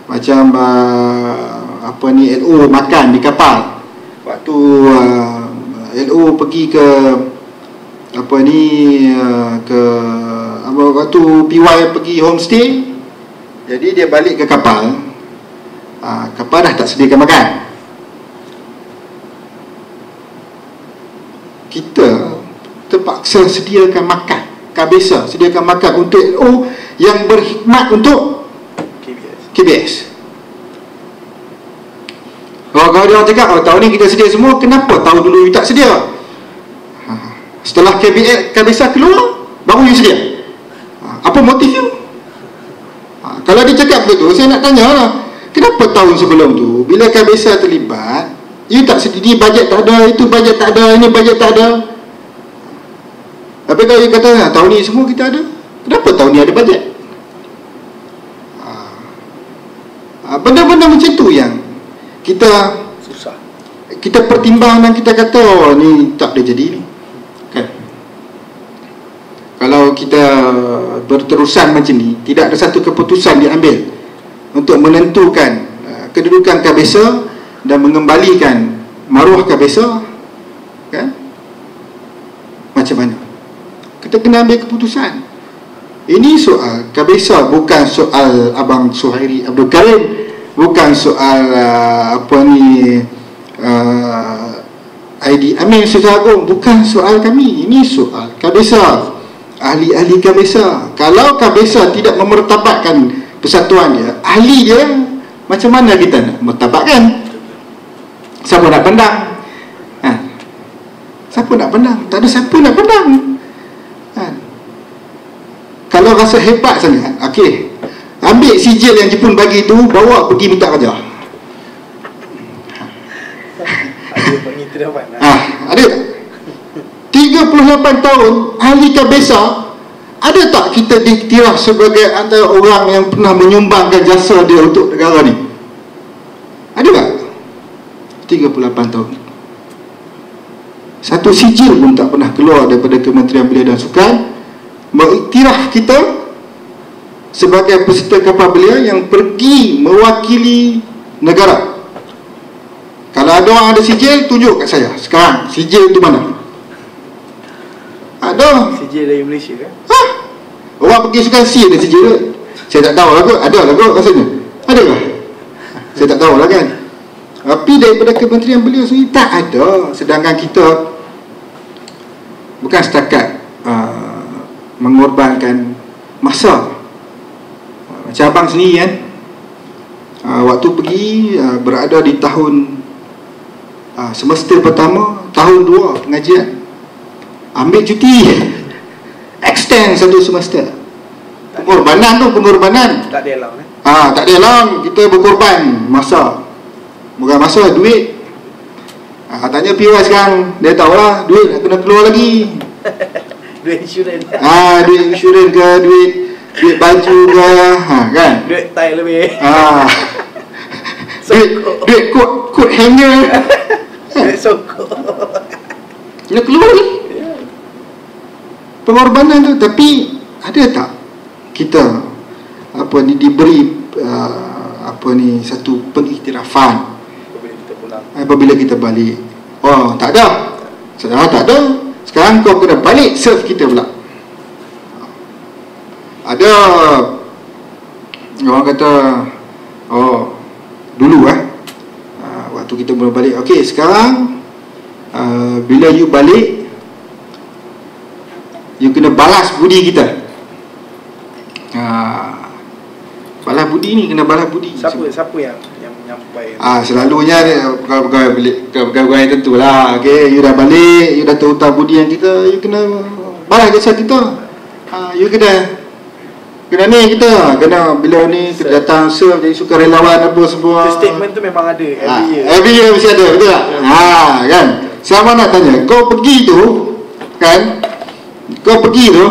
Macam apa ni, LO makan di kapal. Waktu LO pergi ke apa ni, ke waktu PY pergi homestay, jadi dia balik ke kapal, kapal dah tak sediakan makan. Kita terpaksa sediakan makan, kabisa sediakan makan untuk LO yang berkhidmat untuk KBS. Kalau dia orang cakap, tahun ni kita sedia semua, kenapa tahun dulu you tak sedia? Setelah kabisa keluar, baru you sedia. Apa motif you? Kalau dia cakap begitu, saya nak tanya lah, kenapa tahun sebelum tu, bila kabisa terlibat, you tak sedia, bajet tak ada, itu bajet tak ada, ini bajet tak ada. Tapi kalau you kata, tahun ni semua kita ada, kenapa tahun ni ada bajet? Benda-benda macam tu yang kita susah, kita pertimbang dan kita kata, oh ni tak boleh jadi ni kan. Kalau kita berterusan macam ni, tidak ada satu keputusan diambil untuk menentukan kedudukan kabisa dan mengembalikan maruah kabisa kan, macam mana kita kena ambil keputusan. Ini soal kabisa, bukan soal Abang Suhairi Abdul Karim, bukan soal apa ni ID Amin Sultan Agong, bukan soal kami. Ini soal kabisa, ahli-ahli kabisa. Kalau kabisa tidak memertabatkan persatuan dia, ahli dia, macam mana kita nak mertabatkan? Siapa nak pandang? Siapa nak pandang? Tak ada siapa nak pandang. Kalau rasa hebat sangat, okey, ambil sijil yang Jepun bagi tu, bawa pergi minta kerja. Ada pengiktirafan. Ada tak? 38 tahun ahli kabisa, ada tak kita diiktiraf sebagai antara orang yang pernah menyumbangkan jasa dia untuk negara ni? Ada tak? 38 tahun. Satu sijil pun tak pernah keluar daripada Kementerian Belia dan Sukan mengiktiraf kita sebagai peserta kapal belia yang pergi mewakili negara. Kalau ada orang ada sijil, tunjuk kat saya sekarang, sijil tu mana? Ada sijil dari Malaysia kan? Orang pergi sukan sea ada sijil ke? Saya tak tahu lah kot. Ada lah kot rasanya. Ada lah, saya tak tahu lah kan. Tapi daripada Kementerian Belia sendiri tak ada. Sedangkan kita bukan setakat mengorbankan masa. Macam abang sendiri kan, waktu pergi berada di tahun semester pertama, tahun 2 pengajian, ambil cuti, extend satu semester. Pengorbanan tu, pengorbanan tak ada elang tak ada elang. Kita berkorban masa, bukan masa, duit. Tanya PY sekarang, dia tahulah duit nak kena keluar lagi. duit insurans. Duit insurans ke, duit baju ke, kan? Duit tie lebih. duit coat hanger. Duit sokok. Nak keluar lagi. Pengorbanan tu. Tapi ada tak kita apa ni diberi apa ni satu pengiktirafan apabila kita balik? Oh, tak ada. Sekarang tak ada. Sekarang kau kena balik serve kita pula. Ada orang kata, oh dulu waktu kita mula balik, okey sekarang bila you balik, you kena balas budi kita. Balas budi ni, kena balas budi. Siapa yang nyampai? Selalunya pegawai-pegawai tentulah. Okey, you dah balik, you dah terhutang budi yang kita, you kena balas jasa kita. You kena Kena ni kita, kena bila ni kita datang serve jadi sukarelawan apa semua. Itu statement tu memang ada every year. Every year mesti ada, betul tak? Kan. Sama nak tanya, kau pergi tu kan? Kau pergi tu,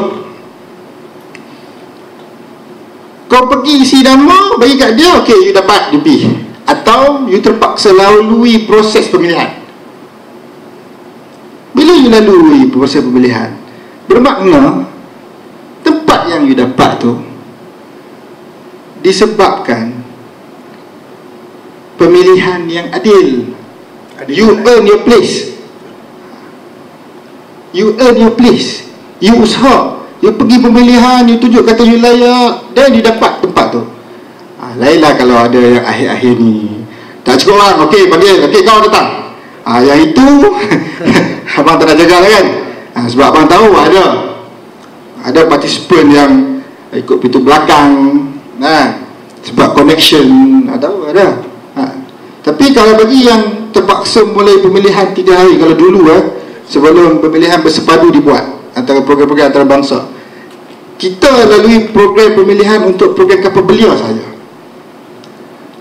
kau pergi isi nama bagi kat dia, okey, you dapat DP. Atau you terpaksa lalui proses pemilihan. Bila you lalui proses pemilihan, bermakna tempat yang you dapat tu disebabkan pemilihan yang adil. You earn your place. You earn your place. You usaha, you pergi pemilihan, you tunjuk kata you layak, dan you dapat tempat tu. Lainlah kalau ada yang akhir-akhir ni tak cukup lah, okey panggil, okey kau datang. Yang itu abang tak nak jaga lah kan. Sebab abang tahu ada partisipan yang ikut pintu belakang, sebab connection, tahu ada. Tapi kalau bagi yang terpaksa mulai pemilihan 3 hari, kalau dulu sebelum pemilihan bersepadu dibuat antara program-program antarabangsa, kita lalui program pemilihan untuk program kapal belia saja.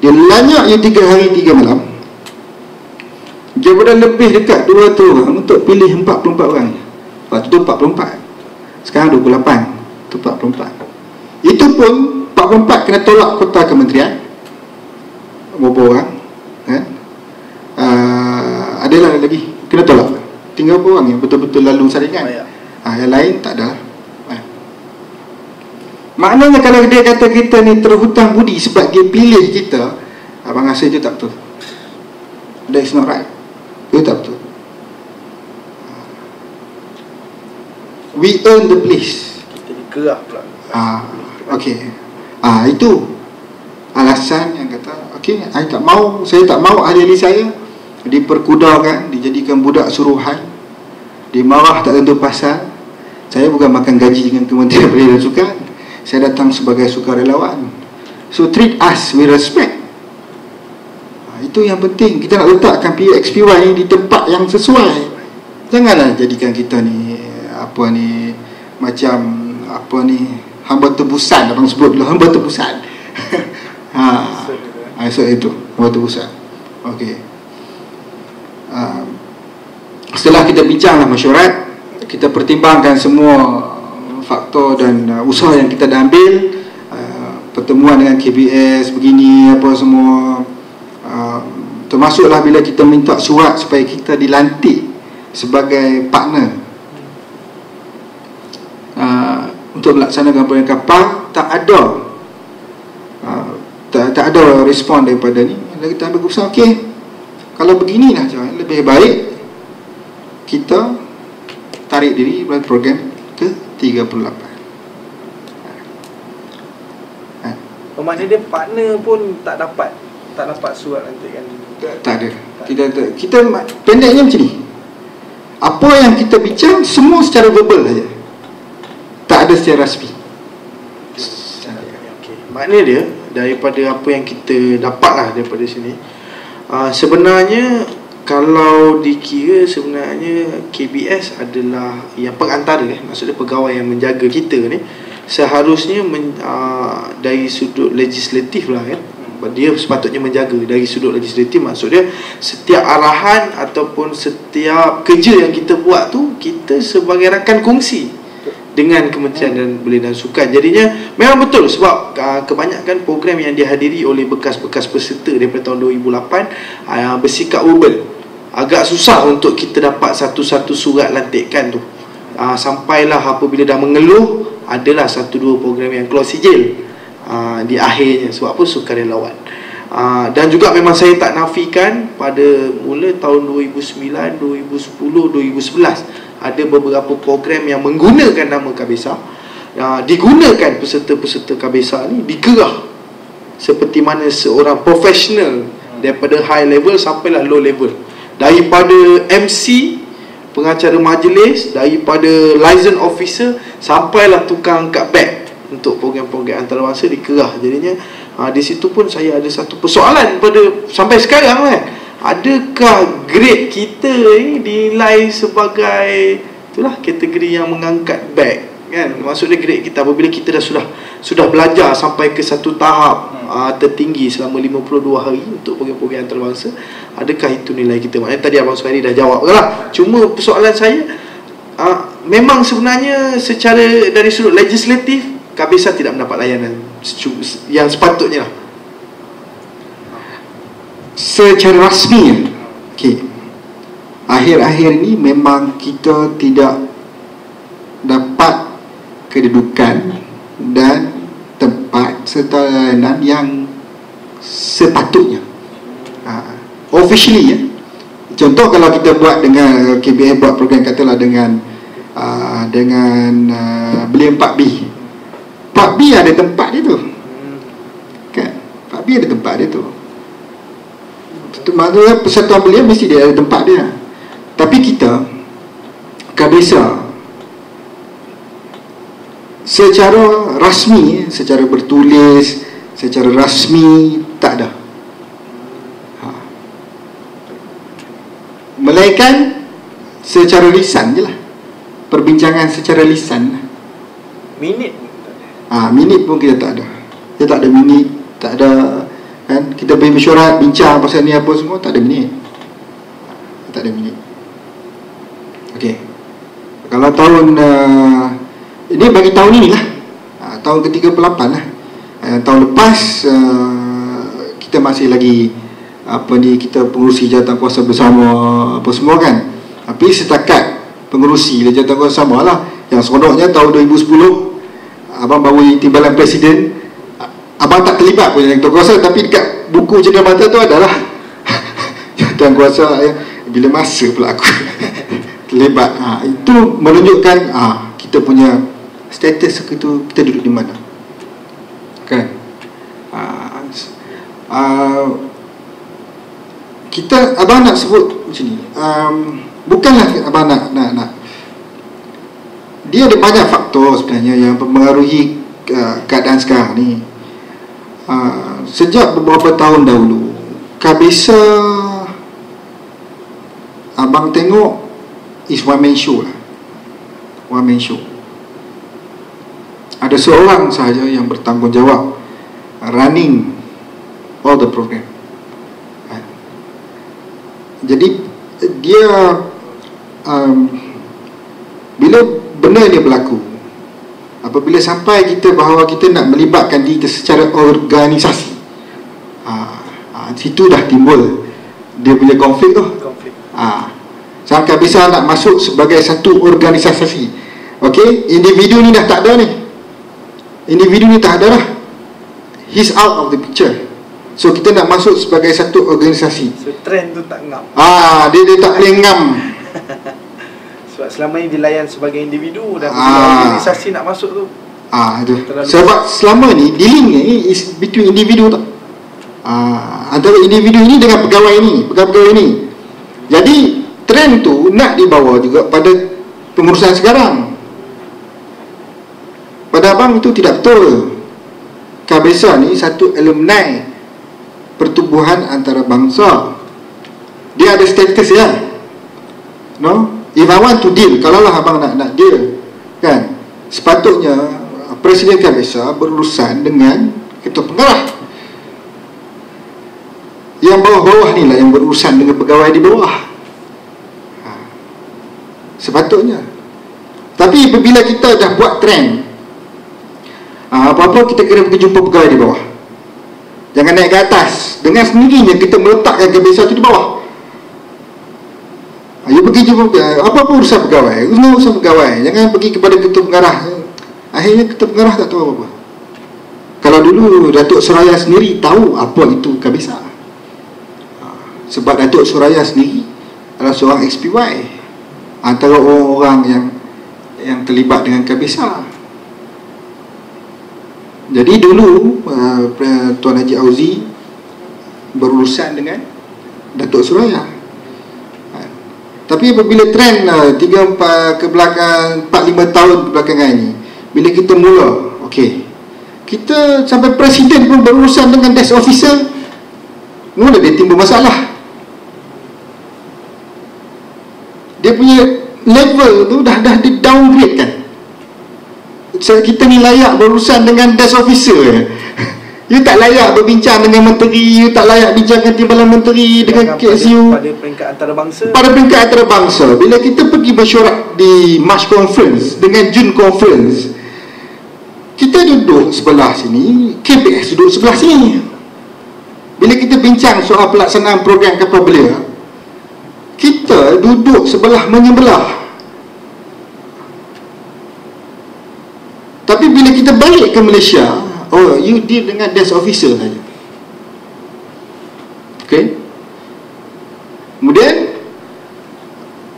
Dia lanyak je 3 hari 3 malam. Dia pada lebih dekat 200 orang untuk pilih 44 orang. Lepas tu 44. Sekarang 28. Itu 44. Itu pun 44 kena tolak kota kementerian. Berapa orang? Adalah lagi kena tolak. Tinggal berapa orang yang betul-betul lalu saringan. Yang lain tak ada. Maknanya kalau dia kata kita ni terhutang budi sebab dia pilih kita, abang rasa itu tak betul. That is not right. Itu tak betul. We earn the place. Kita dikerah pula. Okay. Itu alasan yang kata, okay, saya tak mau ahli-ahli saya diperkudakan, dijadikan budak suruhan, dimarah tak tentu pasal. Saya bukan makan gaji dengan Kementerian Pendidikan dan Sukan. Saya datang sebagai sukarelawan. So treat us with respect. Itu yang penting. Kita nak letakkan PXPY di tempat yang sesuai. Janganlah jadikan kita ni macam hamba tebusan. Abang sebut dulu hamba tebusan. So itu hamba tebusan. Okey. Setelah kita bincanglah mesyuarat, kita pertimbangkan semua faktor dan usaha yang kita dah ambil, pertemuan dengan KBS begini apa semua, termasuklah bila kita minta surat supaya kita dilantik sebagai partner untuk melaksanakan program kapal. Tak ada respon daripada ni. Kita ambil keputusan, okey, kalau beginilah lebih baik kita tarik diri dari program ke-38. Maknanya dia partner pun tak dapat surat nanti kan? Tak ada. Kita pendeknya macam ni. Apa yang kita bincang semua secara verbal saja. Tak ada secara rasmi. Okay. Maknanya dia daripada apa yang kita dapatlah daripada sini, sebenarnya kalau dikira sebenarnya KBS adalah yang pengantara, maksudnya pegawai yang menjaga kita ni, seharusnya dari sudut legislatif lah kan, dia sepatutnya menjaga dari sudut legislatif. Maksudnya setiap arahan ataupun setiap kerja yang kita buat tu, kita sebagai rakan kongsi dengan Kementerian Pendidikan dan Sukan. Jadinya memang betul sebab kebanyakan program yang dihadiri oleh bekas-bekas peserta daripada tahun 2008 bersikap verbal. Agak susah untuk kita dapat satu-satu surat lantikan tu. Sampailah apabila dah mengeluh, adalah 1-2 program yang keluar sijil di akhirnya. Sebab apa? Sukarelawan. Dan juga memang saya tak nafikan pada mula tahun 2009, 2010, 2011 ada beberapa program yang menggunakan nama KBSA, digunakan peserta-peserta KBSA ni dikerah seperti mana seorang profesional daripada high level sampailah low level, daripada MC, pengacara majlis, daripada liaison officer sampailah tukang angkat beg untuk program-program antarabangsa dikerah. Jadinya di situ pun saya ada satu persoalan pada sampai sekarang kan. Adakah grade kita ni dinilai sebagai itulah kategori yang mengangkat beg kan. Maksud dia grade kita apabila kita dah sudah belajar sampai ke satu tahap tertinggi selama 52 hari untuk program-program antarabangsa, adakah itu nilai kita? Maknanya tadi Abang Suhairi dah jawab lah. Cuma persoalan saya, memang sebenarnya secara dari sudut legislatif KBSA tidak mendapat layanan yang sepatutnya lah. Secara rasmi, okey, akhir-akhir ini memang kita tidak dapat kedudukan dan tempat serta layanan yang sepatutnya. Officially, ya. Contoh kalau kita buat dengan KBS buat program katalah dengan Belia 4B. 4B ada tempat dia tu. Kan? 4B ada tempat dia tu. Maksudnya persatuan belia mesti dia ada tempat dia. Tapi kita KBSA secara rasmi, secara bertulis, secara rasmi tak ada. Melainkan secara lisan je lah. Perbincangan secara lisan. Minit minit pun kita tak ada. Kita tak ada minit, tak ada, kan, kita bermesyuarat bincang pasal ni apa semua, tak ada minit. Tak ada minit. Okey. Kalau tahun ini bagi tahun ini lah, tahun ke-38 lah. Tahun lepas kita masih lagi kita pengurusi jawatankuasa bersama apa semua kan. Tapi setakat pengurusi jawatankuasa bersama lah, yang seronoknya tahun 2010 abang bawa timbalan presiden, abang tak terlibat pun yang jawatankuasa, tapi dekat buku cenderamata tu adalah jawatankuasa bila masa pula aku terlibat. Itu menunjukkan kita punya status itu, kita duduk di mana, kan. Kita, abang nak sebut macam ni, bukanlah abang nak dia ada banyak faktor sebenarnya yang mempengaruhi keadaan sekarang ni. Sejak beberapa tahun dahulu, KBSA abang tengok is one man show lah. One man show. Ada seorang sahaja yang bertanggungjawab running all the program. Jadi dia bila benda ni berlaku, apabila sampai kita bahawa kita nak melibatkan diri secara organisasi, situ dah timbul dia punya konflik tu. Sampai bisa nak masuk sebagai satu organisasi. Okey, individu ni dah tak ada ni. Individu ni tak ada lah. He's out of the picture. So kita nak masuk sebagai satu organisasi. So trend tu tak ngam. Dia tak boleh ngam. Sebab selama ni dilayan sebagai individu, dan organisasi nak masuk tu. Itu. Sebab selama ni dealing ni is between individu tak. Antara individu ini dengan pegawai ni. Jadi trend tu nak dibawa juga pada pengurusan sekarang. Pada abang itu tidak betul. KBSA ni satu alumni pertubuhan antarabangsa. Dia ada status ya. No? If I want to deal, kalaulah abang nak deal, kan, sepatutnya Presiden KBSA berurusan dengan ketua pengarah. Yang bawah-bawah ni lah yang berurusan dengan pegawai di bawah. Sepatutnya. Tapi apabila kita dah buat trend, apa-apa kita kena pergi jumpa pegawai di bawah. Jangan naik ke atas. Dengan sendirinya kita meletakkan KBSA tu di bawah. You pergi jumpa apa-apa urusan pegawai, urusan pegawai. Jangan pergi kepada ketua pengarah. Akhirnya ketua pengarah tak tahu apa-apa. Kalau dulu Datuk Suraya sendiri tahu apa itu KBSA. Sebab Datuk Suraya sendiri adalah seorang XPY, antara orang-orang yang terlibat dengan KBSA. Jadi dulu Tuan Haji Auzi berurusan dengan Datuk Suraya. Tapi apabila trend 3-4 ke belakang, 4-5 tahun belakangan ini, bila kita mula, okey, kita sampai presiden pun berurusan dengan desk officer, mula dia timbul masalah. Dia punya level tu dah di downgrade kan. kita ni layak berurusan dengan desk officer You tak layak berbincang dengan menteri, you tak layak bincang dengan timbalan menteri, dengan KSU pada peringkat antarabangsa. Pada peringkat antarabangsa, bila kita pergi mesyuarat di March Conference dengan June Conference, kita duduk sebelah sini, KPS duduk sebelah sini. Bila kita bincang soal pelaksanaan program kapal belia, kita duduk sebelah menyebelah. Tapi bila kita balik ke Malaysia, oh, you deal dengan desk officer saja. Okay. Kemudian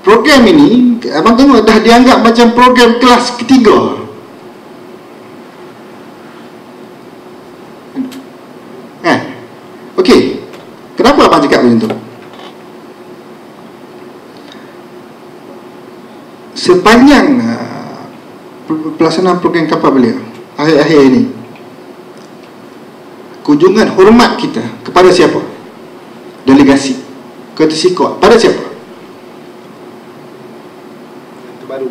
program ini, abang tengok dah dianggap macam program kelas ketiga. Okey. Kenapa abang cakap macam tu? Sepanjang pelaksanaan program kapal belia akhir-akhir ini, kunjungan hormat kita kepada siapa? Delegasi courtesy court pada siapa? Terbaru.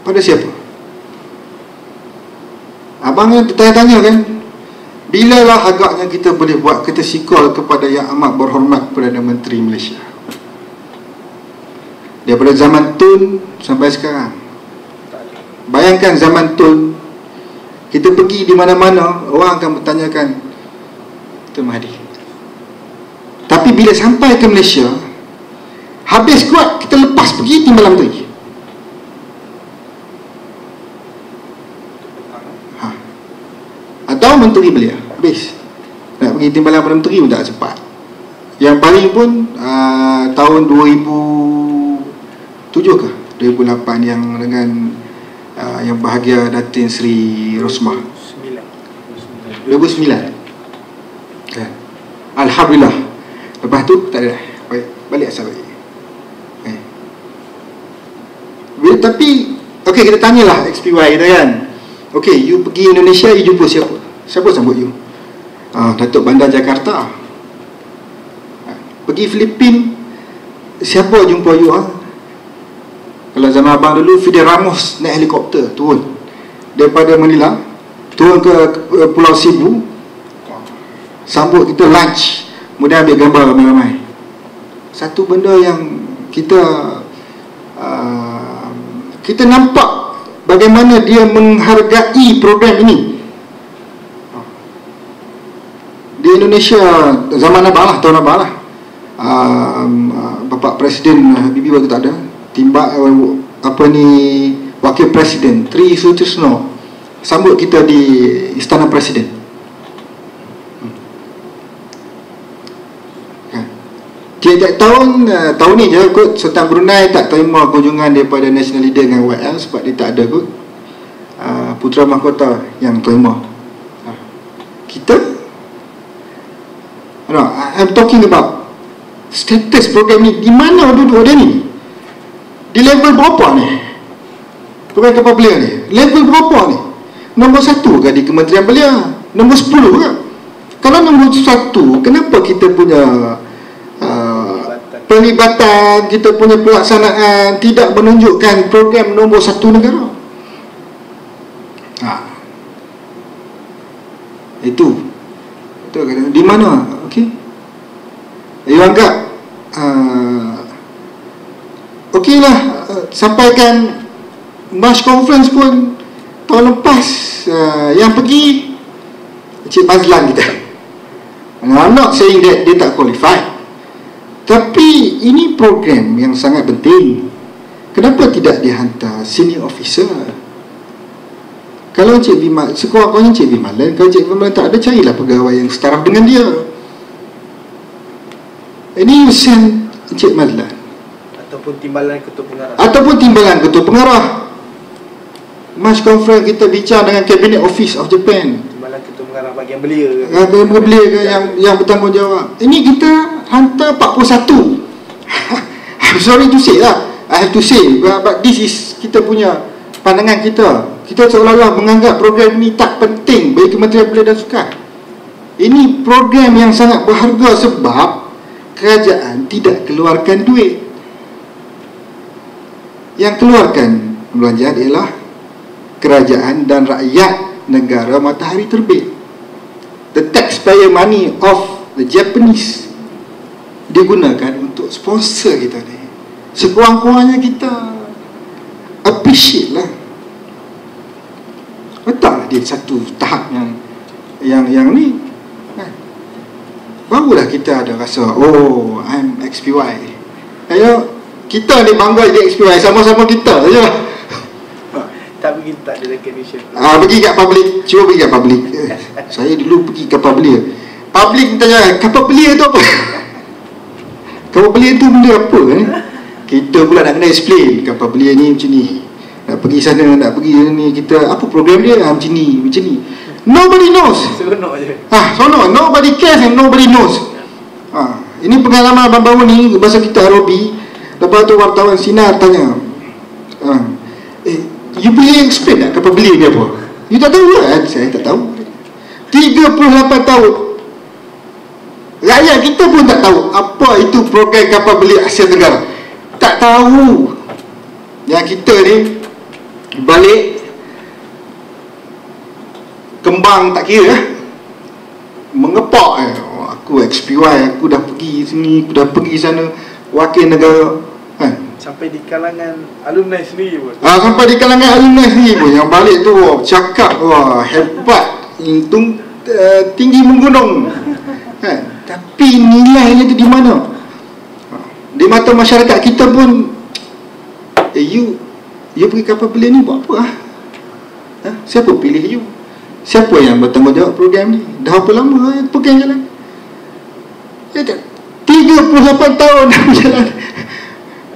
Pada siapa? Abang yang tanya-tanya kan, bilalah agaknya kita boleh buat courtesy call kepada yang amat berhormat Perdana Menteri Malaysia? Daripada zaman Tun sampai sekarang. Bayangkan zaman Tun, kita pergi di mana-mana, orang akan bertanyakan Tun Mahathir. Tapi bila sampai ke Malaysia, habis kuat kita lepas pergi timbalan menteri. Atau menteri belia, habis. Nak pergi timbalan Perdana Menteri pun tak sempat. Yang paling pun tahun 2007 ke 2008 yang dengan yang bahagia Datin Sri Rosmah 2009 kan? Alhamdulillah. Lepas tu tak ada, balik asal lagi. Tapi okey, kita tanyalah XPY kita kan. Okey, you pergi Indonesia, you jumpa siapa? Siapa sambut you? Datuk Bandar Jakarta. Pergi Filipin, siapa jumpa you? Kalau zaman abang dulu, Fidel Ramos naik helikopter turun daripada Manila, turun ke Pulau Cebu, sambut kita lunch, kemudian ambil gambar ramai-ramai. Satu benda yang kita kita nampak bagaimana dia menghargai program ini. Di Indonesia zaman abang lah, tahun abang lah, Bapak Presiden Habibie waktu tak ada, Wakil Presiden Tri Sutrisno sambut kita di Istana Presiden. Tiap-tiap tahun ni je kot, Sultan Brunei tak terima kunjungan daripada national leader dengan YL sebab dia tak ada kot. Putera Mahkota yang terima. Kita I'm talking about status program ni. Di mana duduk dia ni? Di level berapa ni? Program kapal belia ni level berapa ni? Nombor 1 ke di Kementerian Belia? Nombor 10 ke? Kalau nombor 1, kenapa kita punya pelibatan, kita punya pelaksanaan tidak menunjukkan program nombor 1 negara? Itu di mana? Okey, you anggap okeylah, sampaikan March Conference pun tahun lepas yang pergi Cik Mazlan kita. I'm not saying that dia tak qualified, tapi ini program yang sangat penting. Kenapa tidak dihantar senior officer? Kalau Cik Bimal, sekurang-kurangnya Cik Bimalan, kalau Cik Bimalan tak ada, carilah pegawai yang setaraf dengan dia. Ini usian Cik Mazlan ataupun timbalan ketua pengarah. March Conference kita bincang dengan Cabinet Office of Japan, timbalan ketua pengarah bahagian belia ke yang bertanggungjawab. Ini kita hantar 41. I'm sorry to say lah, I have to say, but this is kita punya pandangan kita. Kita seolah-olah menganggap program ini tak penting bagi Kementerian Belia dan Sukan. Ini program yang sangat berharga sebab kerajaan tidak keluarkan duit. Yang keluarkan belanjaan ialah kerajaan dan rakyat negara matahari terbit. The taxpayer money of the Japanese digunakan untuk sponsor kita ni. Sekurang-kurangnya kita appreciate lah. Letaklah dia satu tahap yang ni kan? Barulah kita ada rasa, oh, I'm XPY. Ayo, kita ni bangga jadi XPY, sama-sama kita saja. Tak pergi tak ada recognition. Pergi kat public, cuba pergi kat public. Saya dulu pergi ke public. Public tanya, kapal belia tu apa? Kapal belia tu benda apa Kita pula nak kena explain, kapal belia ni macam ni, nak pergi sana, nak pergi ni, kita apa program dia, macam ni. Nobody knows. Seronok je. Seronok. Nobody cares and nobody knows. Ini pengalaman baru-baru ni, bahasa kita Arabi. Lepas tu wartawan Sinar tanya, you boleh explain tak kapal belia ni apa? You tak tahu kan? Saya tak tahu. 38 tahun rakyat kita pun tak tahu apa itu program kapal belia Asia Tenggara. Tak tahu. Yang kita ni balik kembang tak kira mengepak aku XPY, aku dah pergi sini, aku dah pergi sana, wakil negara kan? Sampai di kalangan alumni sendiri pun. Sampai di kalangan alumni sendiri pun yang balik tu cakap hebat, untung tinggi menggunung kan? Tapi nilainya tu di mana? Di mata masyarakat kita pun, you pergi kapal belia ni buat apa Siapa pilih you? Siapa yang bertanggungjawab program ni? Dah berapa lama program jalan? 38 tahun dah berjalan.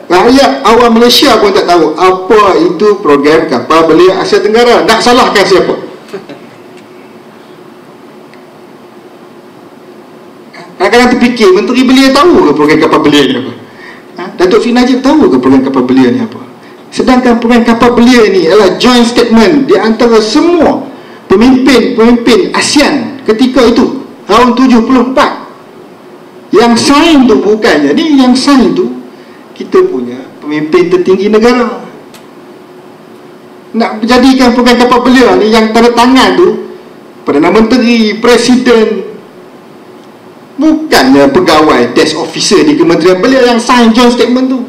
Rakyat awam Malaysia pun tak tahu apa itu program kapal belia Asia Tenggara. Nak salahkan siapa? Kadang-kadang terfikir, Menteri Belia tahu ke program kapal belia ni apa? Datuk Sri Najib tahu ke program kapal belia ni apa? Sedangkan program kapal belia ni adalah joint statement di antara semua pemimpin ASEAN ketika itu, tahun 74. Yang sign tu bukannya, ni yang sign tu kita punya pemimpin tertinggi negara. Nak menjadikan program kapal belia ni yang tanda tangan tu Perdana Menteri, Presiden, bukannya pegawai desk officer di Kementerian Belia yang sign joint statement tu,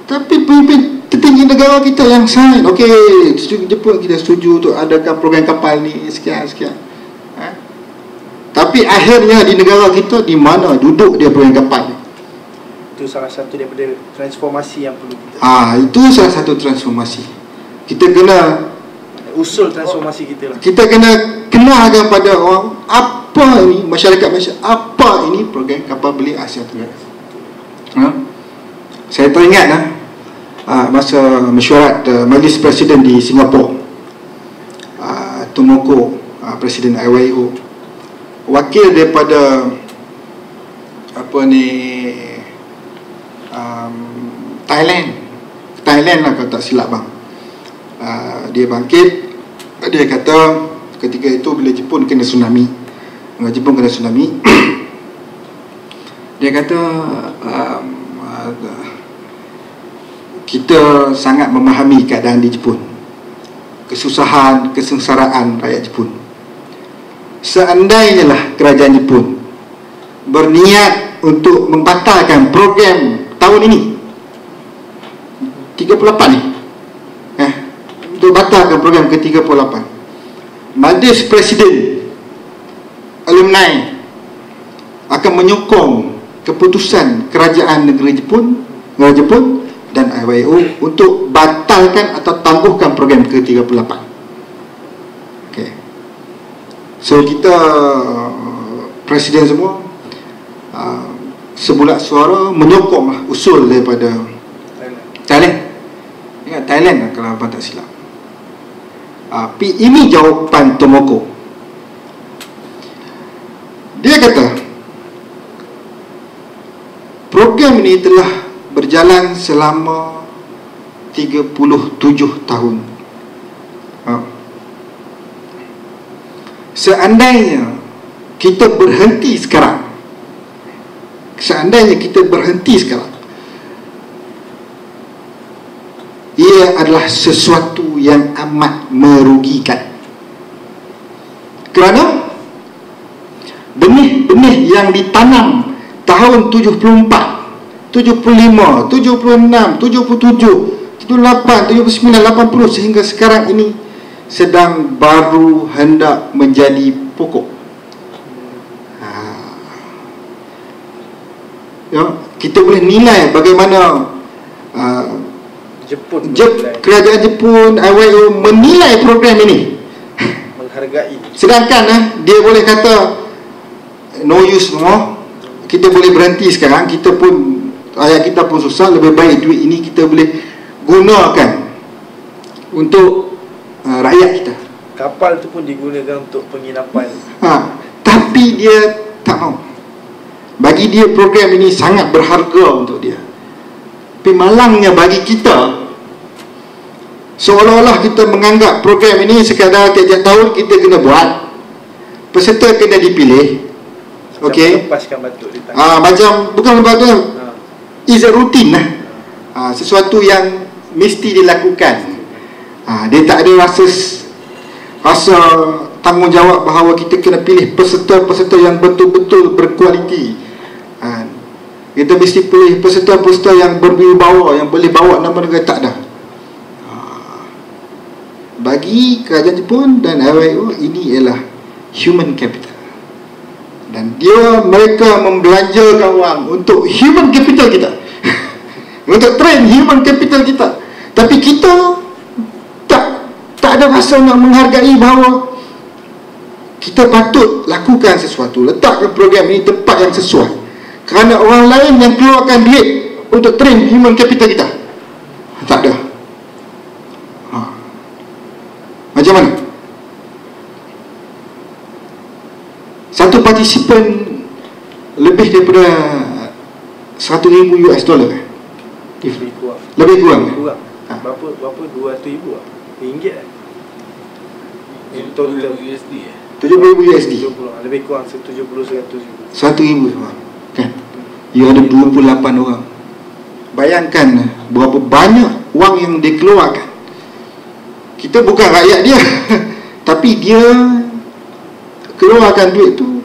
tapi pemimpin tertinggi negara kita yang sign. Okey, Jepun kita setuju untuk adakan program kapal ni sekian. Tapi akhirnya di negara kita, di mana duduk dia program kapal ni? Itu salah satu daripada transformasi yang perlu kita. Itu salah satu transformasi. Kita kena usul transformasi kita lah. Kita kena kenalkan pada orang apa ini, masyarakat Malaysia, apa ini program kapal belia Asia Tenggara. Saya teringat masa mesyuarat Majlis Presiden di Singapura, Tomoko, Presiden IYO, wakil daripada Thailand lah kalau tak silap bang. Dia bangkit, dia kata ketika itu bila Jepun kena tsunami, dia kata kita sangat memahami keadaan di Jepun, kesusahan, kesengsaraan rakyat Jepun. Seandainya lah kerajaan Jepun berniat untuk membatalkan program tahun ini 38 ni, untuk batalkan program ke-38, Majlis Presiden Alumni akan menyokong keputusan kerajaan negara Jepun dan IYO untuk batalkan atau tangguhkan program ke-38. Okay. So kita Presiden semua sebulat suara menyokong usul daripada Thailand. Ingat Thailand lah kalau abang tak silap. Ini jawapan Tomoko. Dia kata program ini telah berjalan selama 37 tahun. Seandainya kita berhenti sekarang, ia adalah sesuatu yang amat merugikan. Kerana benih-benih yang ditanam tahun 74, 75, 76, 77, 78, 79, 80 sehingga sekarang ini sedang baru hendak menjadi pokok. Ya, kita boleh nilai bagaimana kerajaan Jepun, IYU menilai program ini, menghargai. Sedangkan dia boleh kata no use more, kita boleh berhenti sekarang, kita pun ayat kita pun susah, lebih baik duit ini kita boleh gunakan untuk rakyat kita. Kapal tu pun digunakan untuk penginapan. Tapi dia tak mau. Bagi dia program ini sangat berharga untuk dia. Tapi malangnya bagi kita, seolah-olah kita menganggap program ini sekadar tiap-tiap tahun kita kena buat, peserta kena dipilih. Okey. Lepaskan batu di tangan. Macam bukan batu, is a routine lah. Sesuatu yang mesti dilakukan. Dia tak ada rasa tanggungjawab bahawa kita kena pilih peserta-peserta yang betul-betul berkualiti. Kita mesti pilih peserta-peserta yang berwibawa, yang boleh bawa nama negara. Tak ada. Bagi kerajaan Jepun dan IYU, ini ialah human capital, dan mereka membelanjakan wang untuk human capital kita untuk train human capital kita. Tapi kita tak ada rasa nak menghargai bahawa kita patut lakukan sesuatu, letakkan program ini tempat yang sesuai, kerana orang lain yang keluarkan duit untuk train human capital kita. Tak ada. Macam mana? Satu partisipan lebih daripada 100,000 US dollar. Lebih kurang. Berapa 200,000 ringgit total USD 70,000 USD. Lebih kurang 70-100 1,000 kan? You ada 28 orang. Bayangkan berapa banyak wang yang dikeluarkan. Kita bukan rakyat dia tapi dia keluarkan duit tu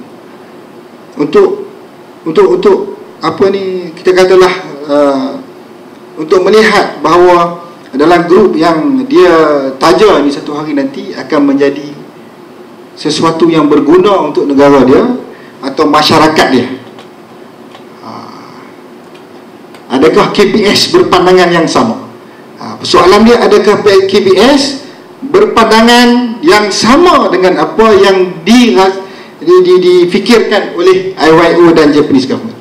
untuk apa ni, kita katalah untuk melihat bahawa dalam grup yang dia taja ni satu hari nanti akan menjadi sesuatu yang berguna untuk negara dia atau masyarakat dia. Adakah KPS berpandangan yang sama? Persoalan dia, adakah KPS berpandangan yang sama dengan apa yang difikirkan oleh IYU dan Japanese government?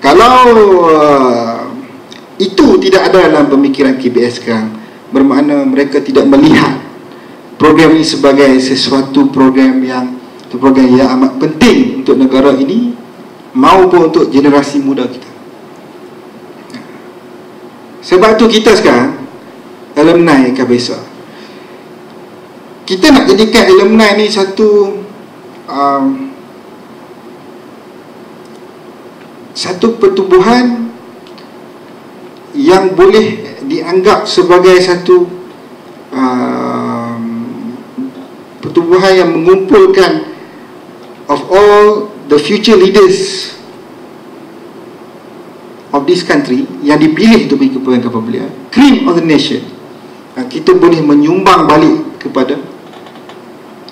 Kalau itu tidak ada dalam pemikiran KPS sekarang, bermakna mereka tidak melihat program ini sebagai sesuatu program yang amat penting untuk negara ini maupun untuk generasi muda kita. Sebab tu kita sekarang alumni KBSA, kita nak jadikan alumni ni satu pertubuhan yang boleh dianggap sebagai satu pertubuhan yang mengumpulkan of all the future leaders of this country yang dipilih untuk menjadi kepala, cream of the nation. Kita boleh menyumbang balik kepada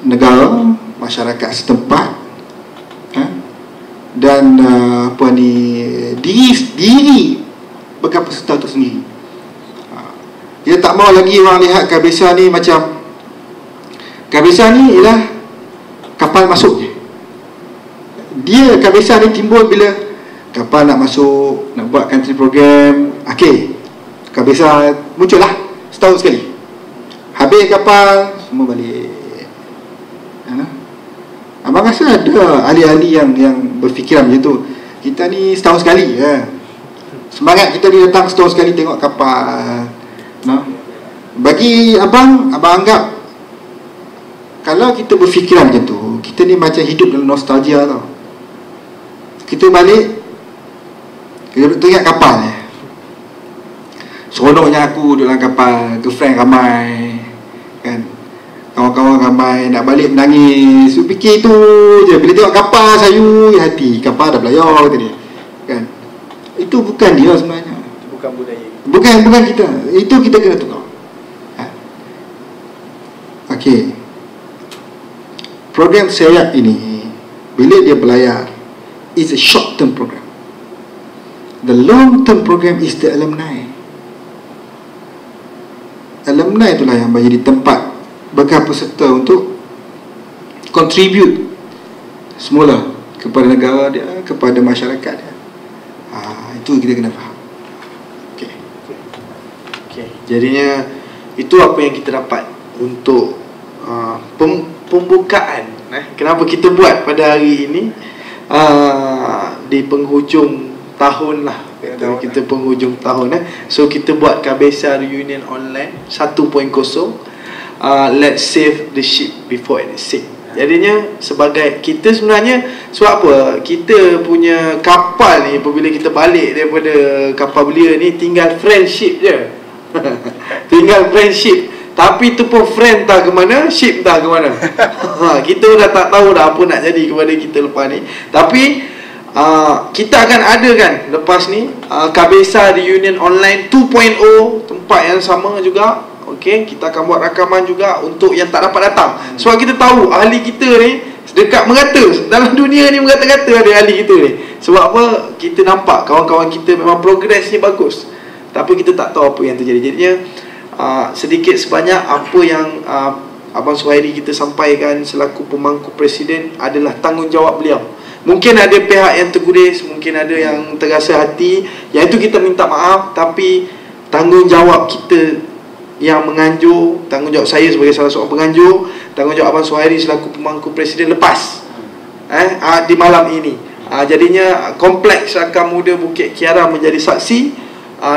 negara, masyarakat setempat, dan diri bekas peserta itu sendiri. Kita tak mahu lagi orang lihat KBSA ni macam KBSA ni ialah kapal masuk je. KBSA ni timbul bila kapal nak masuk, nak buat country program. KBSA muncul lah setahun sekali. Habis kapal, semua balik. Abang rasa ada ahli-ahli yang berfikiran macam tu. Kita ni setahun sekali semangat kita ni datang setahun sekali tengok kapal. Bagi abang anggap kalau kita berfikiran macam tu, kita ni macam hidup dalam nostalgia tau. Kita balik, kita ingat kapal seronoknya aku duduk dalam kapal, girlfriend ramai kan, kawan-kawan ramai, nak balik menangis. So, fikir tu je. Bila tengok kapal sayu hati, kapal dah belayar kata dia kan. Itu bukan dia sebenarnya, Bukan budaya. bukan kita. Itu kita kena tukar. Okey, program SEAP ini bila dia berlayar is a short term program. The long term program is the alumni. Alumni itulah yang menjadi tempat bagi peserta untuk contribute semula kepada negara dia, kepada masyarakat dia. Itu kita kena faham. Okey. Jadinya itu apa yang kita dapat untuk pembukaan. Kenapa kita buat pada hari ini di penghujung tahun lah. Kita penghujung tahun So kita buat Kabesa Reunion Online 1.0. Let's save the ship before it sink. Jadinya sebagai kita sebenarnya, sebab apa? Kita punya kapal ni apabila kita balik daripada kapal belia ni tinggal friendship je. Tinggal friendship. Tapi tu pun friend tak ke mana, ship tak ke mana. Kita dah tak tahu dah apa nak jadi kepada kita lepas ni. Tapi kita akan ada kan lepas ni Kabesa Reunion Online 2.0, tempat yang sama juga. Okey, kita akan buat rakaman juga untuk yang tak dapat datang. Sebab kita tahu ahli kita ni dekat merata. Dalam dunia ni merata-rata ada ahli kita ni. Sebab apa? Kita nampak kawan-kawan kita memang progres ni bagus, tapi kita tak tahu apa yang terjadi. Jadinya sedikit sebanyak apa yang Abang Suhairi kita sampaikan selaku pemangku presiden adalah tanggungjawab beliau. Mungkin ada pihak yang tergudis, mungkin ada yang terasa hati, yang itu kita minta maaf. Tapi tanggungjawab kita yang menganjur, tanggungjawab saya sebagai salah seorang penganjur, tanggungjawab Abang Suhairi selaku pemangku presiden lepas di malam ini. Jadinya Kompleks Rakam Muda Bukit Kiara menjadi saksi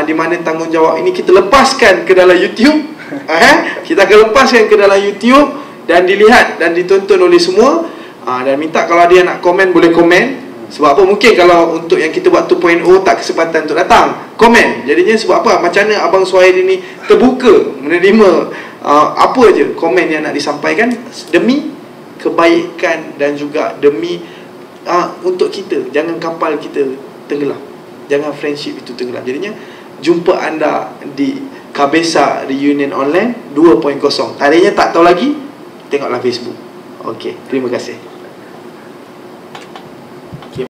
di mana tanggungjawab ini kita lepaskan ke dalam YouTube. Kita akan lepaskan ke dalam YouTube dan dilihat dan ditonton oleh semua. Dan minta kalau ada yang nak komen boleh komen. Sebab apa? Mungkin kalau untuk yang kita buat 2.0 tak kesempatan untuk datang, komen. Jadinya sebab apa? Macam mana Abang Suhairi ni terbuka menerima apa je komen yang nak disampaikan demi kebaikan dan juga demi untuk kita. Jangan kapal kita tenggelam, jangan friendship itu tenggelam. Jadinya jumpa anda di Kabesa Reunion Online 2.0. Tarikhnya tak tahu lagi, tengoklah Facebook. Okey, terima kasih.